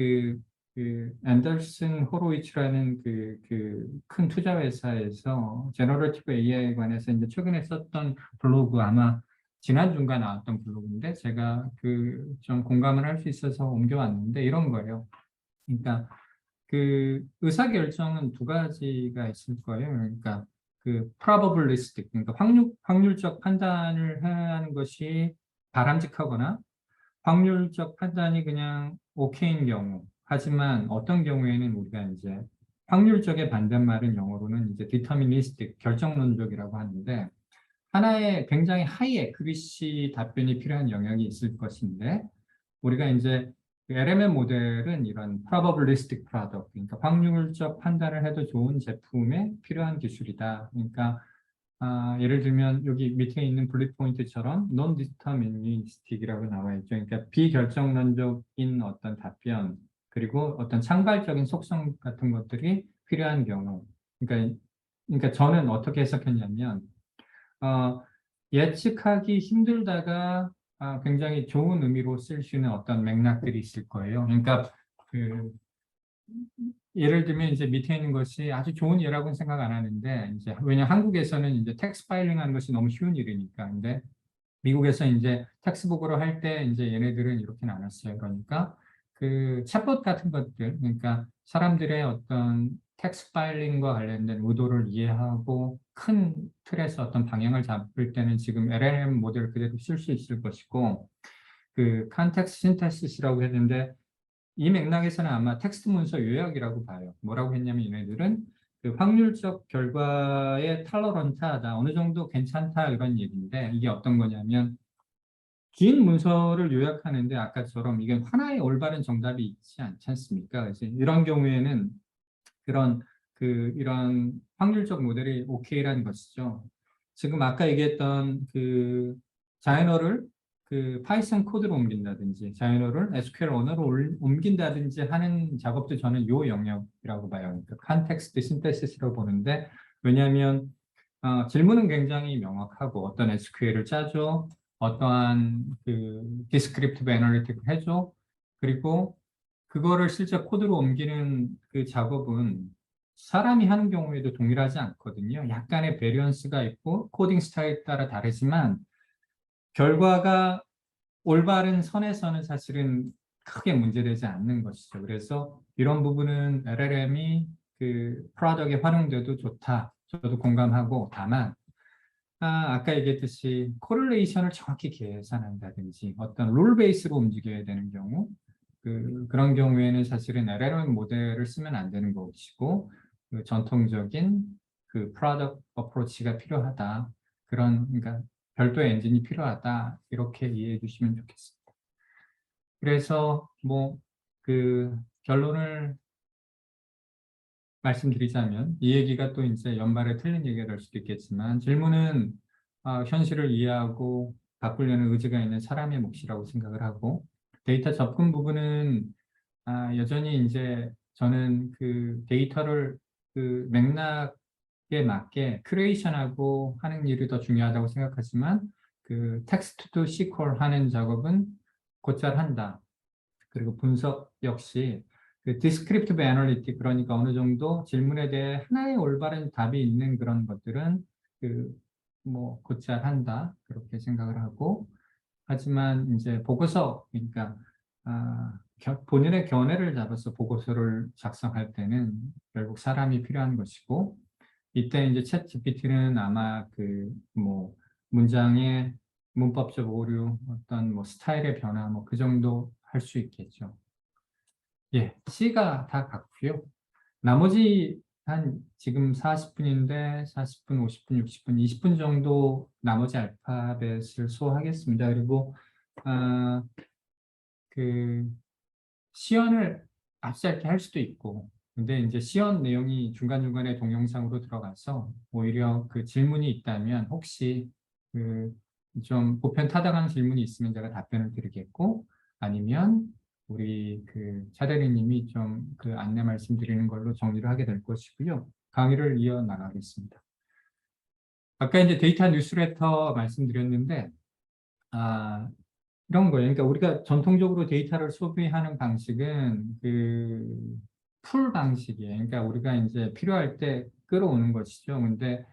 앤더슨 호로위츠라는 큰 투자 회사에서 제너러티브 AI에 관해서 이제 최근에 썼던 블로그 아마 지난주인가 나왔던 블로그인데 제가 좀 공감을 할 수 있어서 옮겨왔는데 이런 거예요. 그러니까 의사 결정은 두 가지가 있을 거예요. 그러니까 probabilistic, 그러니까 확률적 판단을 해야 하는 것이 바람직하거나 확률적 판단이 그냥 오케이인 경우. 하지만 어떤 경우에는 우리가 이제 확률적의 반대말은 영어로는 이제 deterministic, 결정론적이라고 하는데 하나의 굉장히 하이 에큐리시 답변이 필요한 영역이 있을 것인데 우리가 이제 LMM 모델은 이런 probabilistic product, 그러니까 확률적 판단을 해도 좋은 제품에 필요한 기술이다. 그러니까 예를 들면 여기 밑에 있는 블릿 포인트처럼 non-deterministic이라고 나와 있죠. 그러니까 비결정론적인 어떤 답변 그리고 어떤 창발적인 속성 같은 것들이 필요한 경우. 그러니까 저는 어떻게 해석했냐면 예측하기 힘들다가 굉장히 좋은 의미로 쓸 수 있는 어떤 맥락들이 있을 거예요. 그러니까 예를 들면 이제 밑에 있는 것이 아주 좋은 예라고는 생각 안 하는데 이제 왜냐 한국에서는 이제 텍스 파일링 하는 것이 너무 쉬운 일이니까 근데 미국에서 이제 텍스북으로 할 때 이제 얘네들은 이렇게 나눴어요. 그러니까 챗봇 같은 것들 그러니까 사람들의 어떤 텍스트 파일링과 관련된 의도를 이해하고 큰 틀에서 어떤 방향을 잡을 때는 지금 LLM 모델을 그대로 쓸 수 있을 것이고 컨텍스트 신테시스라고 했는데 이 맥락에서는 아마 텍스트 문서 요약이라고 봐요. 뭐라고 했냐면 얘네들은 그 확률적 결과에 털러런트하다, 어느 정도 괜찮다 이런 얘기인데 이게 어떤 거냐면 긴 문서를 요약하는데 아까처럼 이게 하나의 올바른 정답이 있지 않지 않습니까? 그래서 이런 경우에는 그런 이런 확률적 모델이 오케이라는 것이죠. 지금 아까 얘기했던 그 자연어를 그 파이썬 코드로 옮긴다든지 자연어를 SQL 언어로 옮긴다든지 하는 작업도 저는 요 영역이라고 봐요. 그러니까 컨텍스트 신테시스라고 보는데, 왜냐하면 질문은 굉장히 명확하고 어떤 SQL을 짜줘, 어떠한 그 디스크립티브 애널리틱을 해줘, 그리고 그거를 실제 코드로 옮기는 그 작업은 사람이 하는 경우에도 동일하지 않거든요. 약간의 베리언스가 있고 코딩 스타일에 따라 다르지만 결과가 올바른 선에서는 사실은 크게 문제되지 않는 것이죠. 그래서 이런 부분은 LLM이 그 프로덕트에 활용돼도 좋다. 저도 공감하고, 다만 아까 얘기했듯이 코릴레이션을 정확히 계산한다든지 어떤 룰 베이스로 움직여야 되는 경우, 그런 경우에는 사실은 LLM 모델을 쓰면 안 되는 것이고, 그 전통적인 그 프로덕트 어프로치가 필요하다. 그러니까 별도의 엔진이 필요하다. 이렇게 이해해 주시면 좋겠습니다. 그래서 뭐 결론을 말씀드리자면, 이 얘기가 또 이제 연말에 틀린 얘기가 될 수도 있겠지만, 질문은 현실을 이해하고 바꾸려는 의지가 있는 사람의 몫이라고 생각을 하고, 데이터 접근 부분은 여전히 이제 저는 그 데이터를 그 맥락에 맞게 크리에이션하고 하는 일이 더 중요하다고 생각하지만, 그 텍스트 투 시퀄 하는 작업은 곧잘 한다. 그리고 분석 역시 그 디스크립티브 애널리틱, 그러니까 어느 정도 질문에 대해 하나의 올바른 답이 있는 그런 것들은 곧잘 한다, 그렇게 생각을 하고, 하지만 이제 보고서, 그러니까 본인의 견해를 잡아서 보고서를 작성할 때는 결국 사람이 필요한 것이고, 이때 이제 챗 GPT는 아마 문장의 문법적 오류, 어떤 스타일의 변화, 그 정도 할 수 있겠죠. 예, C가 다 같고요. 나머지 한 지금 40분인데 40분, 50분, 60분, 20분 정도 나머지 알파벳을 수호하겠습니다. 그리고 아, 그 시연을 앞서게 할 수도 있고, 근데 이제 시연 내용이 중간중간에 동영상으로 들어가서 오히려 그 질문이 있다면 혹시 그 좀 보편 타당한 질문이 있으면 제가 답변을 드리겠고, 아니면 우리 차대리님이 좀 안내 말씀드리는 걸로 정리를 하게 될 것이고요. 강의를 이어나가겠습니다. 아까 이제 데이터 뉴스레터 말씀드렸는데, 이런 거예요. 그러니까 우리가 전통적으로 데이터를 소비하는 방식은 풀 방식이에요. 그러니까 우리가 이제 필요할 때 끌어오는 것이죠. 근데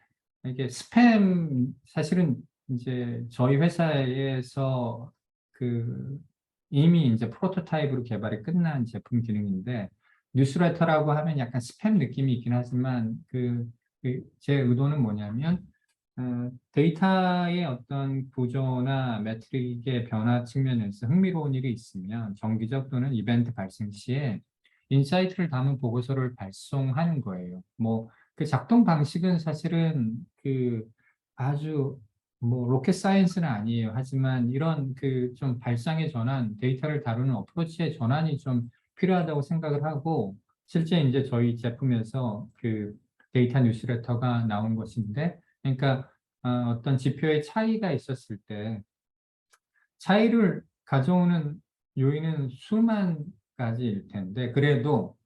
이게 사실은 이제 저희 회사에서 이미 이제 프로토타입으로 개발이 끝난 제품 기능인데, 뉴스레터라고 하면 약간 스팸 느낌이 있긴 하지만 제 의도는 뭐냐면 데이터의 어떤 구조나 매트릭의 변화 측면에서 흥미로운 일이 있으면 정기적 또는 이벤트 발생 시에 인사이트를 담은 보고서를 발송하는 거예요. 그 작동 방식은 사실은 아주 로켓 사이언스는 아니에요. 하지만 이런 좀 발상의 전환, 데이터를 다루는 어프로치의 전환이 좀 필요하다고 생각을 하고, 실제 이제 저희 제품에서 데이터 뉴스레터가 나온 것인데, 그러니까 어떤 지표의 차이가 있었을 때 차이를 가져오는 요인은 수만 가지일 텐데, 그래도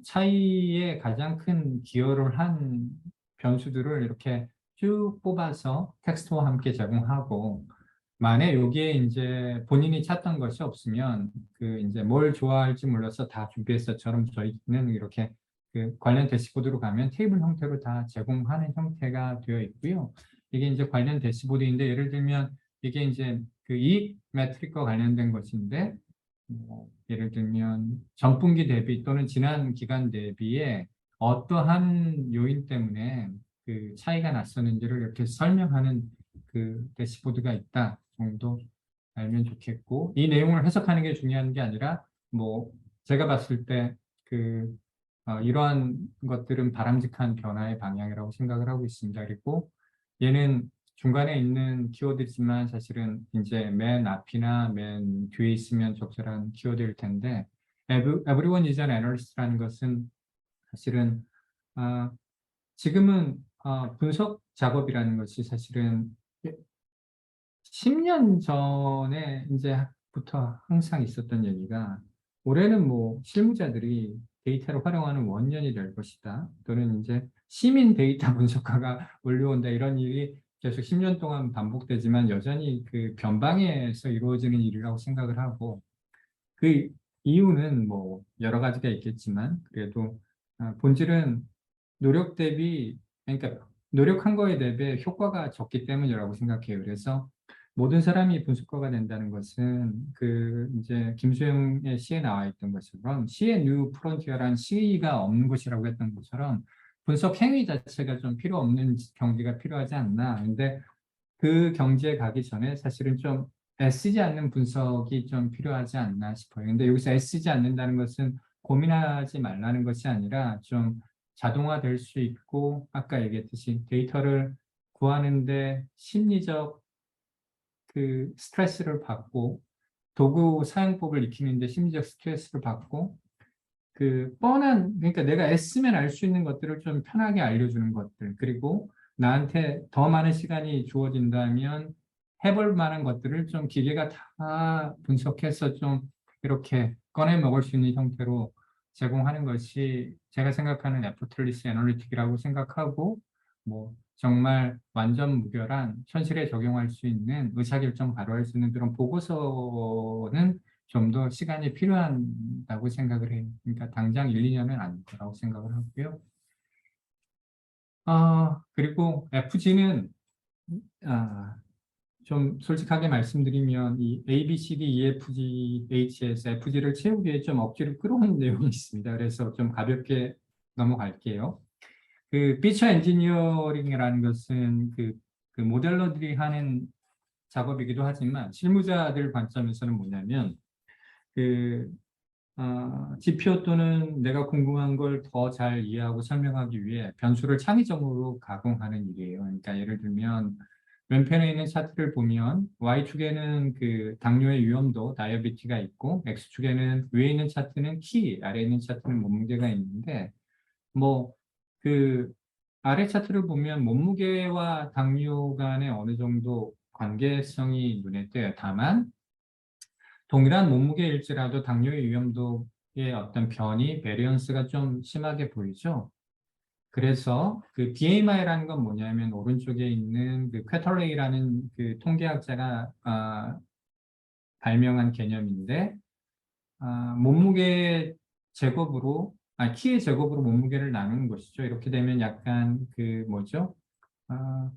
차이에 가장 큰 기여를 한 변수들을 이렇게 쭉 뽑아서 텍스트와 함께 제공하고, 만에 여기에 이제 본인이 찾던 것이 없으면 이제 뭘 좋아할지 몰라서 다 준비했어처럼 저희는 이렇게 관련 대시보드로 가면 테이블 형태로 다 제공하는 형태가 되어 있고요. 이게 이제 관련 대시보드인데, 예를 들면 이게 이제 이익 매트릭과 관련된 것인데, 예를 들면 전분기 대비 또는 지난 기간 대비에 어떠한 요인 때문에 차이가 났었는지를 이렇게 설명하는 대시보드가 있다 정도 알면 좋겠고, 이 내용을 해석하는 게 중요한 게 아니라 뭐 제가 봤을 때 이러한 것들은 바람직한 변화의 방향이라고 생각을 하고 있습니다. 그리고 얘는 중간에 있는 키워드지만 사실은 이제 맨 앞이나 맨 뒤에 있으면 적절한 키워드일 텐데, everyone is an analyst라는 것은 사실은 아, 지금은 분석 작업이라는 것이 사실은 10년 전에 이제부터 항상 있었던 얘기가, 올해는 뭐 실무자들이 데이터를 활용하는 원년이 될 것이다, 또는 이제 시민 데이터 분석가가 몰려온다, 이런 일이 계속 10년 동안 반복되지만 여전히 그 변방에서 이루어지는 일이라고 생각을 하고, 그 이유는 뭐 여러 가지가 있겠지만 그래도 본질은 노력 대비, 그러니까 노력한 거에 대비 효과가 적기 때문이라고 생각해요. 그래서 모든 사람이 분석가가 된다는 것은 그 이제 김수영의 시에 나와 있던 것처럼, 시의 뉴 프론티어란 시가 없는 것이라고 했던 것처럼 분석 행위 자체가 좀 필요 없는 경지가 필요하지 않나. 근데 그 경지에 가기 전에 사실은 좀 애쓰지 않는 분석이 좀 필요하지 않나 싶어요. 근데 여기서 애쓰지 않는다는 것은 고민하지 말라는 것이 아니라 좀 자동화될 수 있고, 아까 얘기했듯이 데이터를 구하는데 심리적 그 스트레스를 받고, 도구 사용법을 익히는데 심리적 스트레스를 받고, 그 뻔한, 그러니까 내가 애쓰면 알 수 있는 것들을 좀 편하게 알려주는 것들, 그리고 나한테 더 많은 시간이 주어진다면 해볼 만한 것들을 좀 기계가 다 분석해서 좀 이렇게 꺼내 먹을 수 있는 형태로 제공하는 것이 제가 생각하는 에포틀리스 애널리틱이라고 생각하고, 뭐 정말 완전 무결한 현실에 적용할 수 있는 의사결정 바로 할 수 있는 그런 보고서는 좀 더 시간이 필요하다고 생각을 해요. 그러니까 당장 1, 2년은 아닐 거라고 생각을 하고요. 그리고 FG는 좀 솔직하게 말씀드리면 이 A, B, C, D, E, F, G, H에서 FG를 채우기 위해 좀 억지로 끌어온 내용이 있습니다. 그래서 좀 가볍게 넘어갈게요. 그 피처 엔지니어링이라는 것은 그 모델러들이 하는 작업이기도 하지만, 실무자들 관점에서는 뭐냐면 그 지표 또는 내가 궁금한 걸 더 잘 이해하고 설명하기 위해 변수를 창의적으로 가공하는 일이에요. 그러니까 예를 들면 왼편에 있는 차트를 보면 Y축에는 그 당뇨의 위험도, 다이어비티가 있고, X축에는 위에 있는 차트는 키, 아래에 있는 차트는 몸무게가 있는데, 뭐 그 아래 차트를 보면 몸무게와 당뇨 간의 어느 정도 관계성이 눈에 띄어요. 다만 동일한 몸무게일지라도 당뇨의 위험도의 어떤 변이, 베리언스가 좀 심하게 보이죠. 그래서 그 BMI라는 건 뭐냐면, 오른쪽에 있는 그 퀘털레이라는 그 통계학자가 발명한 개념인데, 몸무게 제곱으로, 키의 제곱으로 몸무게를 나누는 것이죠. 이렇게 되면 약간 그 뭐죠? 아,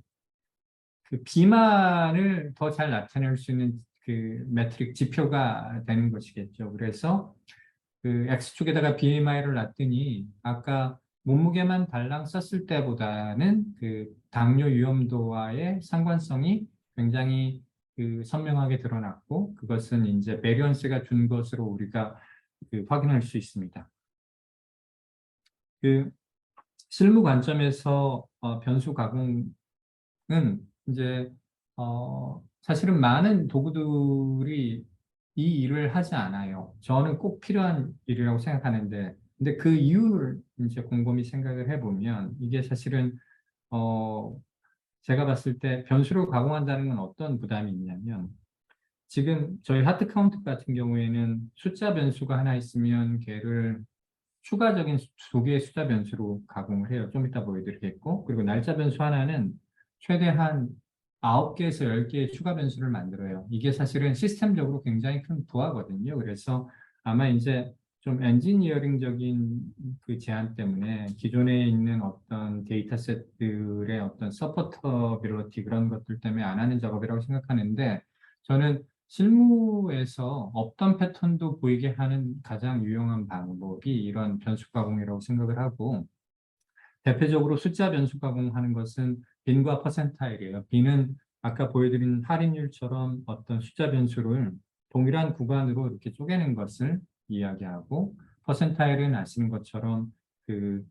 그 비만을 더 잘 나타낼 수 있는 그 매트릭 지표가 되는 것이겠죠. 그래서 그 X축에다가 BMI를 놨더니 아까 몸무게만 달랑 썼을 때보다는 그 당뇨 위험도와의 상관성이 굉장히 그 선명하게 드러났고, 그것은 이제 베리언스가 준 것으로 우리가 그 확인할 수 있습니다. 그 실무 관점에서 변수 가공은 이제 사실은 많은 도구들이 이 일을 하지 않아요. 저는 꼭 필요한 일이라고 생각하는데, 근데 그 이유를 이제 곰곰이 생각을 해보면, 이게 사실은 어, 제가 봤을 때 변수를 가공한다는 건 어떤 부담이 있냐면, 지금 저희 하트 카운트 같은 경우에는 숫자 변수가 하나 있으면 걔를 추가적인 두 개의 숫자 변수로 가공을 해요. 좀 이따 보여드리겠고, 그리고 날짜 변수 하나는 최대한 9개에서 10개의 추가 변수를 만들어요. 이게 사실은 시스템적으로 굉장히 큰 부하거든요. 그래서 아마 이제 좀 엔지니어링적인 그 제한 때문에 기존에 있는 어떤 데이터셋들의 어떤 서포터빌리티, 그런 것들 때문에 안 하는 작업이라고 생각하는데, 저는 실무에서 없던 패턴도 보이게 하는 가장 유용한 방법이 이런 변수 가공이라고 생각을 하고, 대표적으로 숫자 변수 가공하는 것은 빈과 퍼센타일이에요. 빈은 아까 보여드린 할인율처럼 어떤 숫자 변수를 동일한 구간으로 이렇게 쪼개는 것을 이야기하고, 퍼센타일은 아시는 것처럼 그,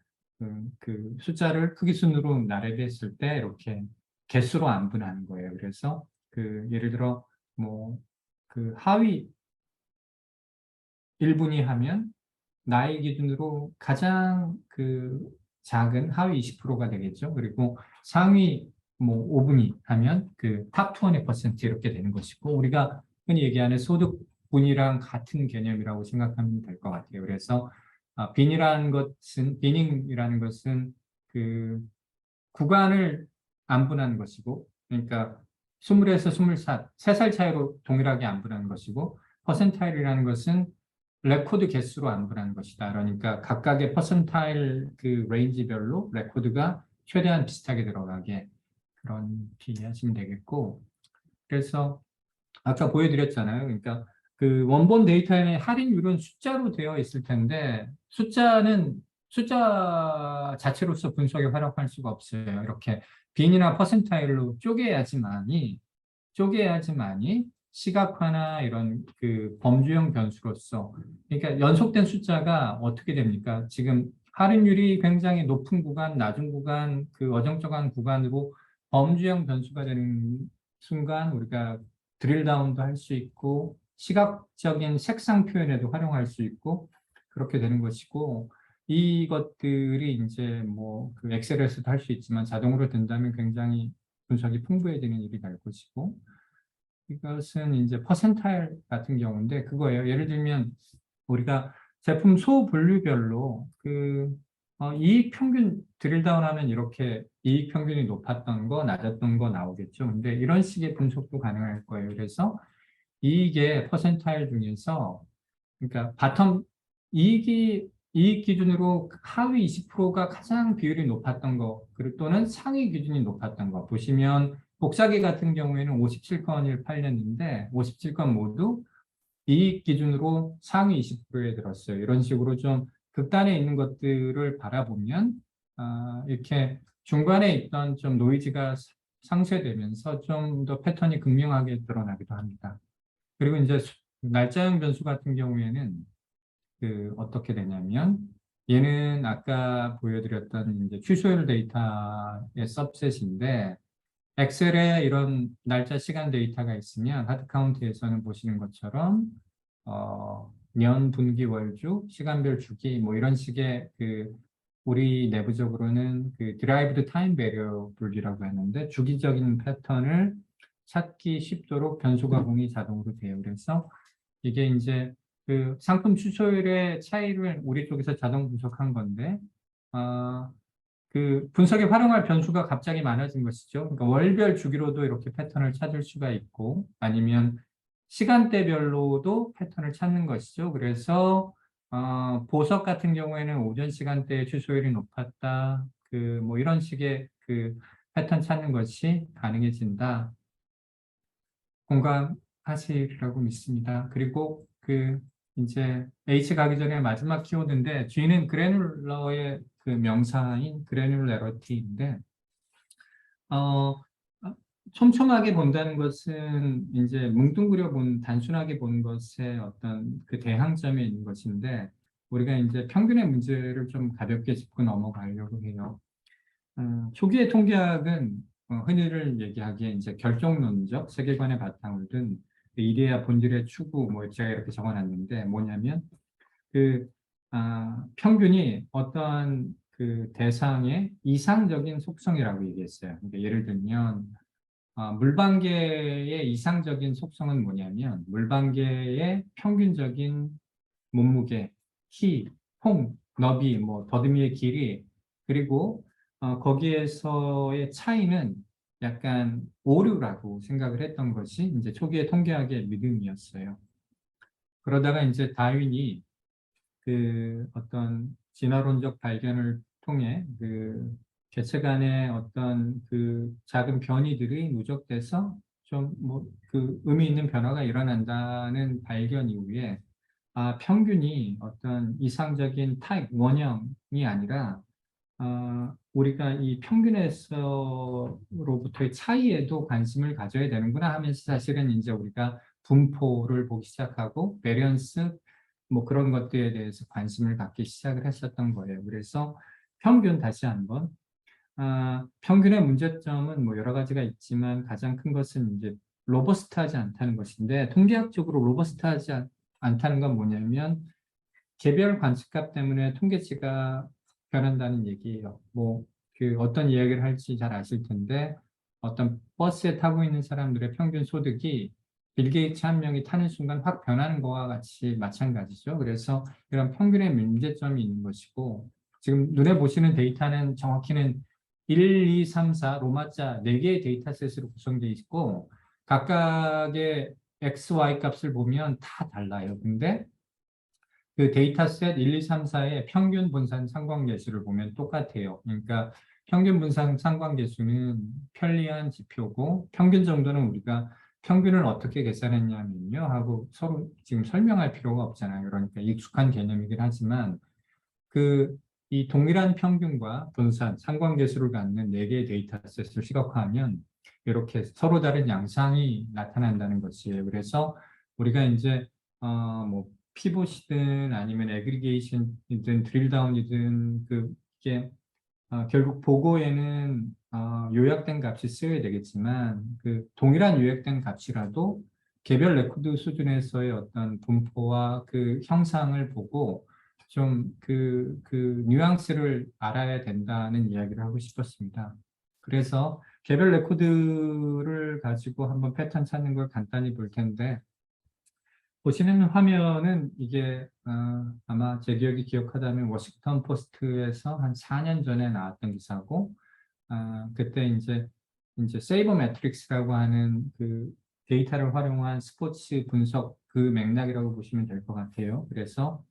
그 숫자를 크기 순으로 나열했을 때 이렇게 개수로 안분하는 거예요. 그래서 그 예를 들어 뭐 그 하위 1분위 하면 나의 기준으로 가장 그 작은 하위 20%가 되겠죠. 그리고 상위 뭐 5분위 하면 그 탑 20% 이렇게 되는 것이고, 우리가 흔히 얘기하는 소득분위랑 같은 개념이라고 생각하면 될 것 같아요. 그래서 비닝이라는 것은 그 구간을 안분하는 것이고, 그러니까 20에서 24, 3살 차이로 동일하게 안분하는 것이고, 퍼센타일이라는 것은 레코드 개수로 안분하는 것이다. 그러니까 각각의 퍼센타일 그 레인지별로 레코드가 최대한 비슷하게 들어가게 그런 이해하시면 되겠고, 그래서 아까 보여드렸잖아요. 그러니까 그 원본 데이터에는 할인율은 숫자로 되어 있을 텐데, 숫자 자체로서 분석에 활용할 수가 없어요. 이렇게 빈이나 퍼센타일로 쪼개야지만이 시각화나 이런 그 범주형 변수로서, 그러니까 연속된 숫자가 어떻게 됩니까? 지금 할인율이 굉장히 높은 구간, 낮은 구간, 그 어정쩡한 구간으로 범주형 변수가 되는 순간 우리가 드릴다운도 할 수 있고 시각적인 색상 표현에도 활용할 수 있고 그렇게 되는 것이고, 이것들이 이제 뭐 그 엑셀에서도 할 수 있지만 자동으로 된다면 굉장히 분석이 풍부해지는 일이 될 것이고, 이것은 이제 퍼센타일 같은 경우인데 그거예요. 예를 들면 우리가 제품 소 분류별로 그 이익 평균 드릴다운하면 이렇게 이익 평균이 높았던 거, 낮았던 거 나오겠죠. 근데 이런 식의 분석도 가능할 거예요. 그래서 이익의 퍼센타일 중에서, 그러니까 바텀 이익 기준으로 하위 20%가 가장 비율이 높았던 거, 그리고 또는 상위 기준이 높았던 거 보시면, 복사기 같은 경우에는 57건을 팔렸는데 57건 모두 이익 기준으로 상위 20%에 들었어요. 이런 식으로 좀 극단에 있는 것들을 바라보면 이렇게 중간에 있던 좀 노이즈가 상쇄되면서 좀 더 패턴이 극명하게 드러나기도 합니다. 그리고 이제 날짜형 변수 같은 경우에는 그 어떻게 되냐면, 얘는 아까 보여드렸던 이제 취소율 데이터의 서브셋인데, 엑셀에 이런 날짜 시간 데이터가 있으면 하드 카운트에서는 보시는 것처럼 년, 분기, 월주, 시간별 주기 뭐 이런 식의 그 우리 내부적으로는 그 드라이브드 타임 베리어블이라고 하는데, 주기적인 패턴을 찾기 쉽도록 변수 가공이 자동으로 돼요. 그래서 이게 이제 그 상품 추천율의 차이를 우리 쪽에서 자동 분석한 건데, 그 분석에 활용할 변수가 갑자기 많아진 것이죠. 그러니까 월별 주기로도 이렇게 패턴을 찾을 수가 있고, 아니면 시간대별로도 패턴을 찾는 것이죠. 그래서 보석 같은 경우에는 오전 시간대에 취소율이 높았다. 그 뭐 이런 식의 그 패턴 찾는 것이 가능해진다. 공감하시리라고 믿습니다. 그리고 그 이제 H 가기 전에 마지막 키워드인데, G는 그래놀러의 그 명사인 그래놀레러티인데, 어, 촘촘하게 본다는 것은 이제 뭉뚱그려 단순하게 본 것의 어떤 그 대항점에 있는 것인데, 우리가 이제 평균의 문제를 좀 가볍게 짚고 넘어가려고 해요. 초기의 통계학은 흔히들 얘기하기에 이제 결정론적 세계관의 바탕을 둔 이데아 본질의 추구, 뭐 제가 이렇게 적어놨는데, 뭐냐면 그 평균이 어떤 그 대상의 이상적인 속성이라고 얘기했어요. 그러니까 예를 들면 물방개의 이상적인 속성은 뭐냐면, 물방개의 평균적인 몸무게, 키, 통, 너비, 뭐 더듬이의 길이, 그리고 거기에서의 차이는 약간 오류라고 생각을 했던 것이 이제 초기의 통계학의 믿음이었어요. 그러다가 이제 다윈이 그 어떤 진화론적 발견을 통해 그 개체 간의 어떤 그 작은 변이들이 누적돼서 좀 뭐 그 의미 있는 변화가 일어난다는 발견 이후에, 평균이 어떤 이상적인 타입 원형이 아니라 우리가 이 평균에서로부터의 차이에도 관심을 가져야 되는구나 하면서 사실은 이제 우리가 분포를 보기 시작하고 베리언스 뭐 그런 것들에 대해서 관심을 갖기 시작을 했었던 거예요. 그래서 평균 다시 한번 평균의 문제점은 뭐 여러 가지가 있지만 가장 큰 것은 이제 로버스트하지 않다는 것인데 통계학적으로 로버스트하지 않다는 건 뭐냐면 개별 관측값 때문에 통계치가 변한다는 얘기예요. 뭐 그 어떤 이야기를 할지 잘 아실 텐데 어떤 버스에 타고 있는 사람들의 평균 소득이 빌 게이츠 한 명이 타는 순간 확 변하는 것과 같이 마찬가지죠. 그래서 이런 평균의 문제점이 있는 것이고 지금 눈에 보시는 데이터는 정확히는 1, 2, 3, 4 로마자 4개의 데이터셋으로 구성되어 있고 각각의 X, Y 값을 보면 다 달라요. 근데 그 데이터셋 1, 2, 3, 4의 평균 분산 상관계수를 보면 똑같아요. 그러니까 평균 분산 상관계수는 편리한 지표고 평균 정도는 우리가 평균을 어떻게 계산했냐면요 하고 서로 지금 설명할 필요가 없잖아요. 그러니까 익숙한 개념이긴 하지만 그 이 동일한 평균과 분산, 상관계수를 갖는 4개의 데이터셋을 시각화하면 이렇게 서로 다른 양상이 나타난다는 것이에요. 그래서 우리가 이제 뭐 피봇이든 아니면 애그리게이션이든 드릴다운이든 그게 결국 보고에는 요약된 값이 쓰여야 되겠지만 그 동일한 요약된 값이라도 개별 레코드 수준에서의 어떤 분포와 그 형상을 보고 좀 그 뉘앙스를 알아야 된다는 이야기를 하고 싶었습니다. 그래서 개별 레코드를 가지고 한번 패턴 찾는 걸 간단히 볼 텐데 보시는 화면은 이게 아마 제 기억이 기억하다면 워싱턴 포스트에서 한 4년 전에 나왔던 기사고 그때 이제 세이버 매트릭스라고 하는 그 데이터를 활용한 스포츠 분석 그 맥락이라고 보시면 될 것 같아요. 그래서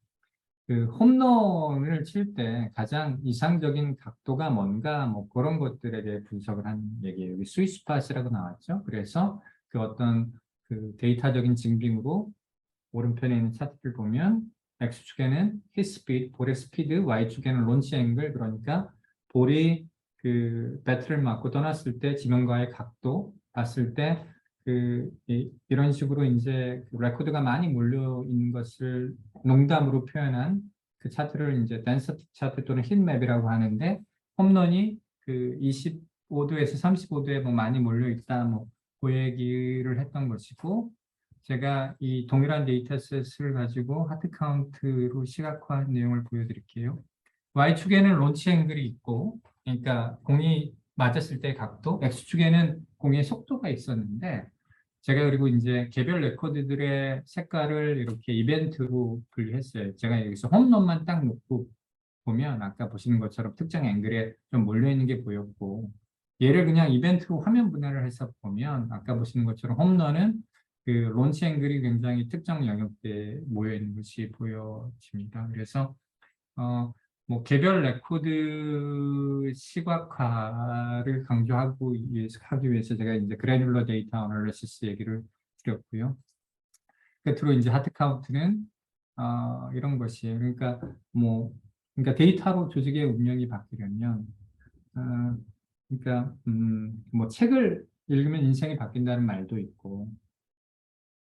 그 홈런을 칠 때 가장 이상적인 각도가 뭔가 뭐 그런 것들에 대해 분석을 한 얘기예요. 여기 스위스팟이라고 나왔죠. 그래서 그 어떤 그 데이터적인 증빙으로 오른편에 있는 차트를 보면 X축에는 힛 스피드, 볼의 스피드, Y축에는 론치 앵글, 그러니까 볼이 그 배트를 맞고 떠났을 때 지면과의 각도 봤을 때 이런 식으로 이제 그 레코드가 많이 몰려 있는 것을 농담으로 표현한 그 차트를 이제 댄서틱 차트 또는 힛맵이라고 하는데 홈런이 그 25도에서 35도에 뭐 많이 몰려 있다 뭐그 얘기를 했던 것이고 제가 이 동일한 데이터셋을 가지고 하트 카운트로 시각화한 내용을 보여드릴게요. Y축에는 론치 앵글이 있고, 그러니까 공이 맞았을 때 각도, X축에는 공의 속도가 있었는데, 제가 그리고 이제 개별 레코드들의 색깔을 이렇게 이벤트로 분류했어요. 제가 여기서 홈런만 딱 놓고 보면 아까 보시는 것처럼 특정 앵글에 좀 몰려있는 게 보였고, 얘를 그냥 이벤트로 화면 분할을 해서 보면 아까 보시는 것처럼 홈런은 그 론치 앵글이 굉장히 특정 영역대에 모여 있는 것이 보여집니다. 그래서 뭐 개별 레코드 시각화를 강조하고 하기 위해서 제가 이제 그래놀러 데이터 어널리시스 얘기를 드렸고요. 끝으로 이제 하트 카운트는 이런 것이에요. 그러니까 뭐 그러니까 데이터로 조직의 운명이 바뀌려면 그러니까 뭐 책을 읽으면 인생이 바뀐다는 말도 있고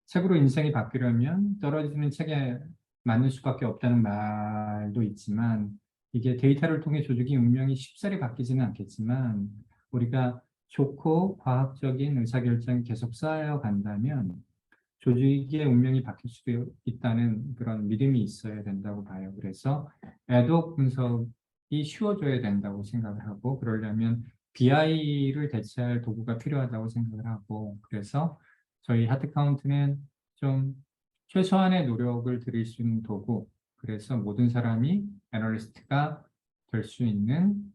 책으로 인생이 바뀌려면 떨어지는 책에 맞는 수밖에 없다는 말도 있지만 이게 데이터를 통해 조직의 운명이 쉽사리 바뀌지는 않겠지만 우리가 좋고 과학적인 의사결정이 계속 쌓여 간다면 조직의 운명이 바뀔 수도 있다는 그런 믿음이 있어야 된다고 봐요. 그래서 애독 분석이 쉬워져야 된다고 생각을 하고 그러려면 BI를 대체할 도구가 필요하다고 생각을 하고 그래서 저희 하트카운트는 좀 최소한의 노력을 들일 수 있는 도구 그래서 모든 사람이 애널리스트가 될 수 있는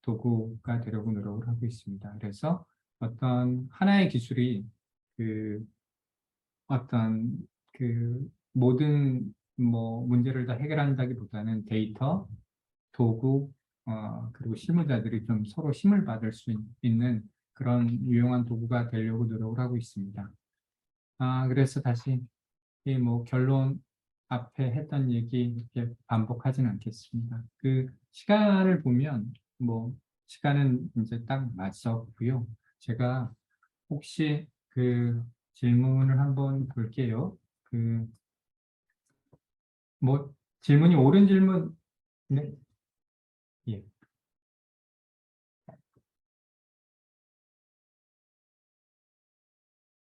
도구가 되려고 노력을 하고 있습니다. 그래서 어떤 하나의 기술이 그 어떤 그 모든 뭐 문제를 다 해결한다기보다는 데이터, 도구, 그리고 실무자들이 좀 서로 힘을 받을 수 있는 그런 유용한 도구가 되려고 노력을 하고 있습니다. 그래서 다시 이 뭐 결론 앞에 했던 얘기 이렇게 반복하지는 않겠습니다. 그 시간을 보면 뭐 시간은 이제 딱 맞췄고요. 제가 혹시 그 질문을 한번 볼게요. 그 뭐 질문이 옳은 질문, 네, 예.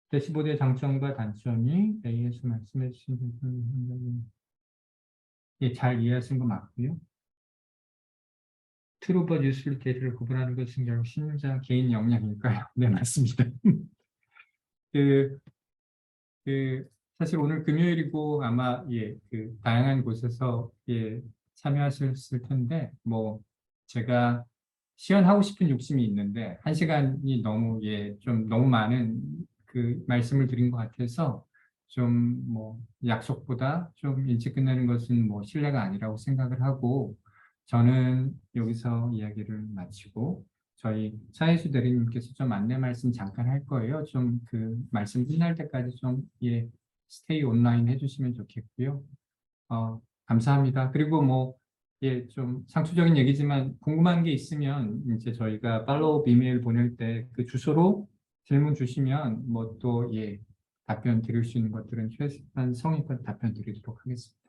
대시보드의 장점과 단점이 A에서 말씀해 주신 부분, 예, 잘 이해하신 거 맞고요. 트루버 뉴스 데이터를 구분하는 것은 결국 신용자 개인 역량일까요? 네, 맞습니다. 그, 사실 오늘 금요일이고 아마 다양한 곳에서 참여하셨을 텐데 뭐 제가 시연하고 싶은 욕심이 있는데 한 시간이 너무 좀 너무 많은 그 말씀을 드린 것 같아서 좀 뭐 약속보다 좀 일찍 끝내는 것은 뭐 신뢰가 아니라고 생각을 하고 저는 여기서 이야기를 마치고 저희 차혜수 대리님께서 좀 안내 말씀 잠깐 할 거예요. 좀 그 말씀 끝날 때까지 좀 스테이 온라인 해주시면 좋겠고요. 감사합니다. 그리고 뭐 좀 상투적인 얘기지만 궁금한 게 있으면 이제 저희가 팔로우 이메일 보낼 때 그 주소로 질문 주시면 뭐 또 답변 드릴 수 있는 것들은 최대한 성의껏 답변 드리도록 하겠습니다.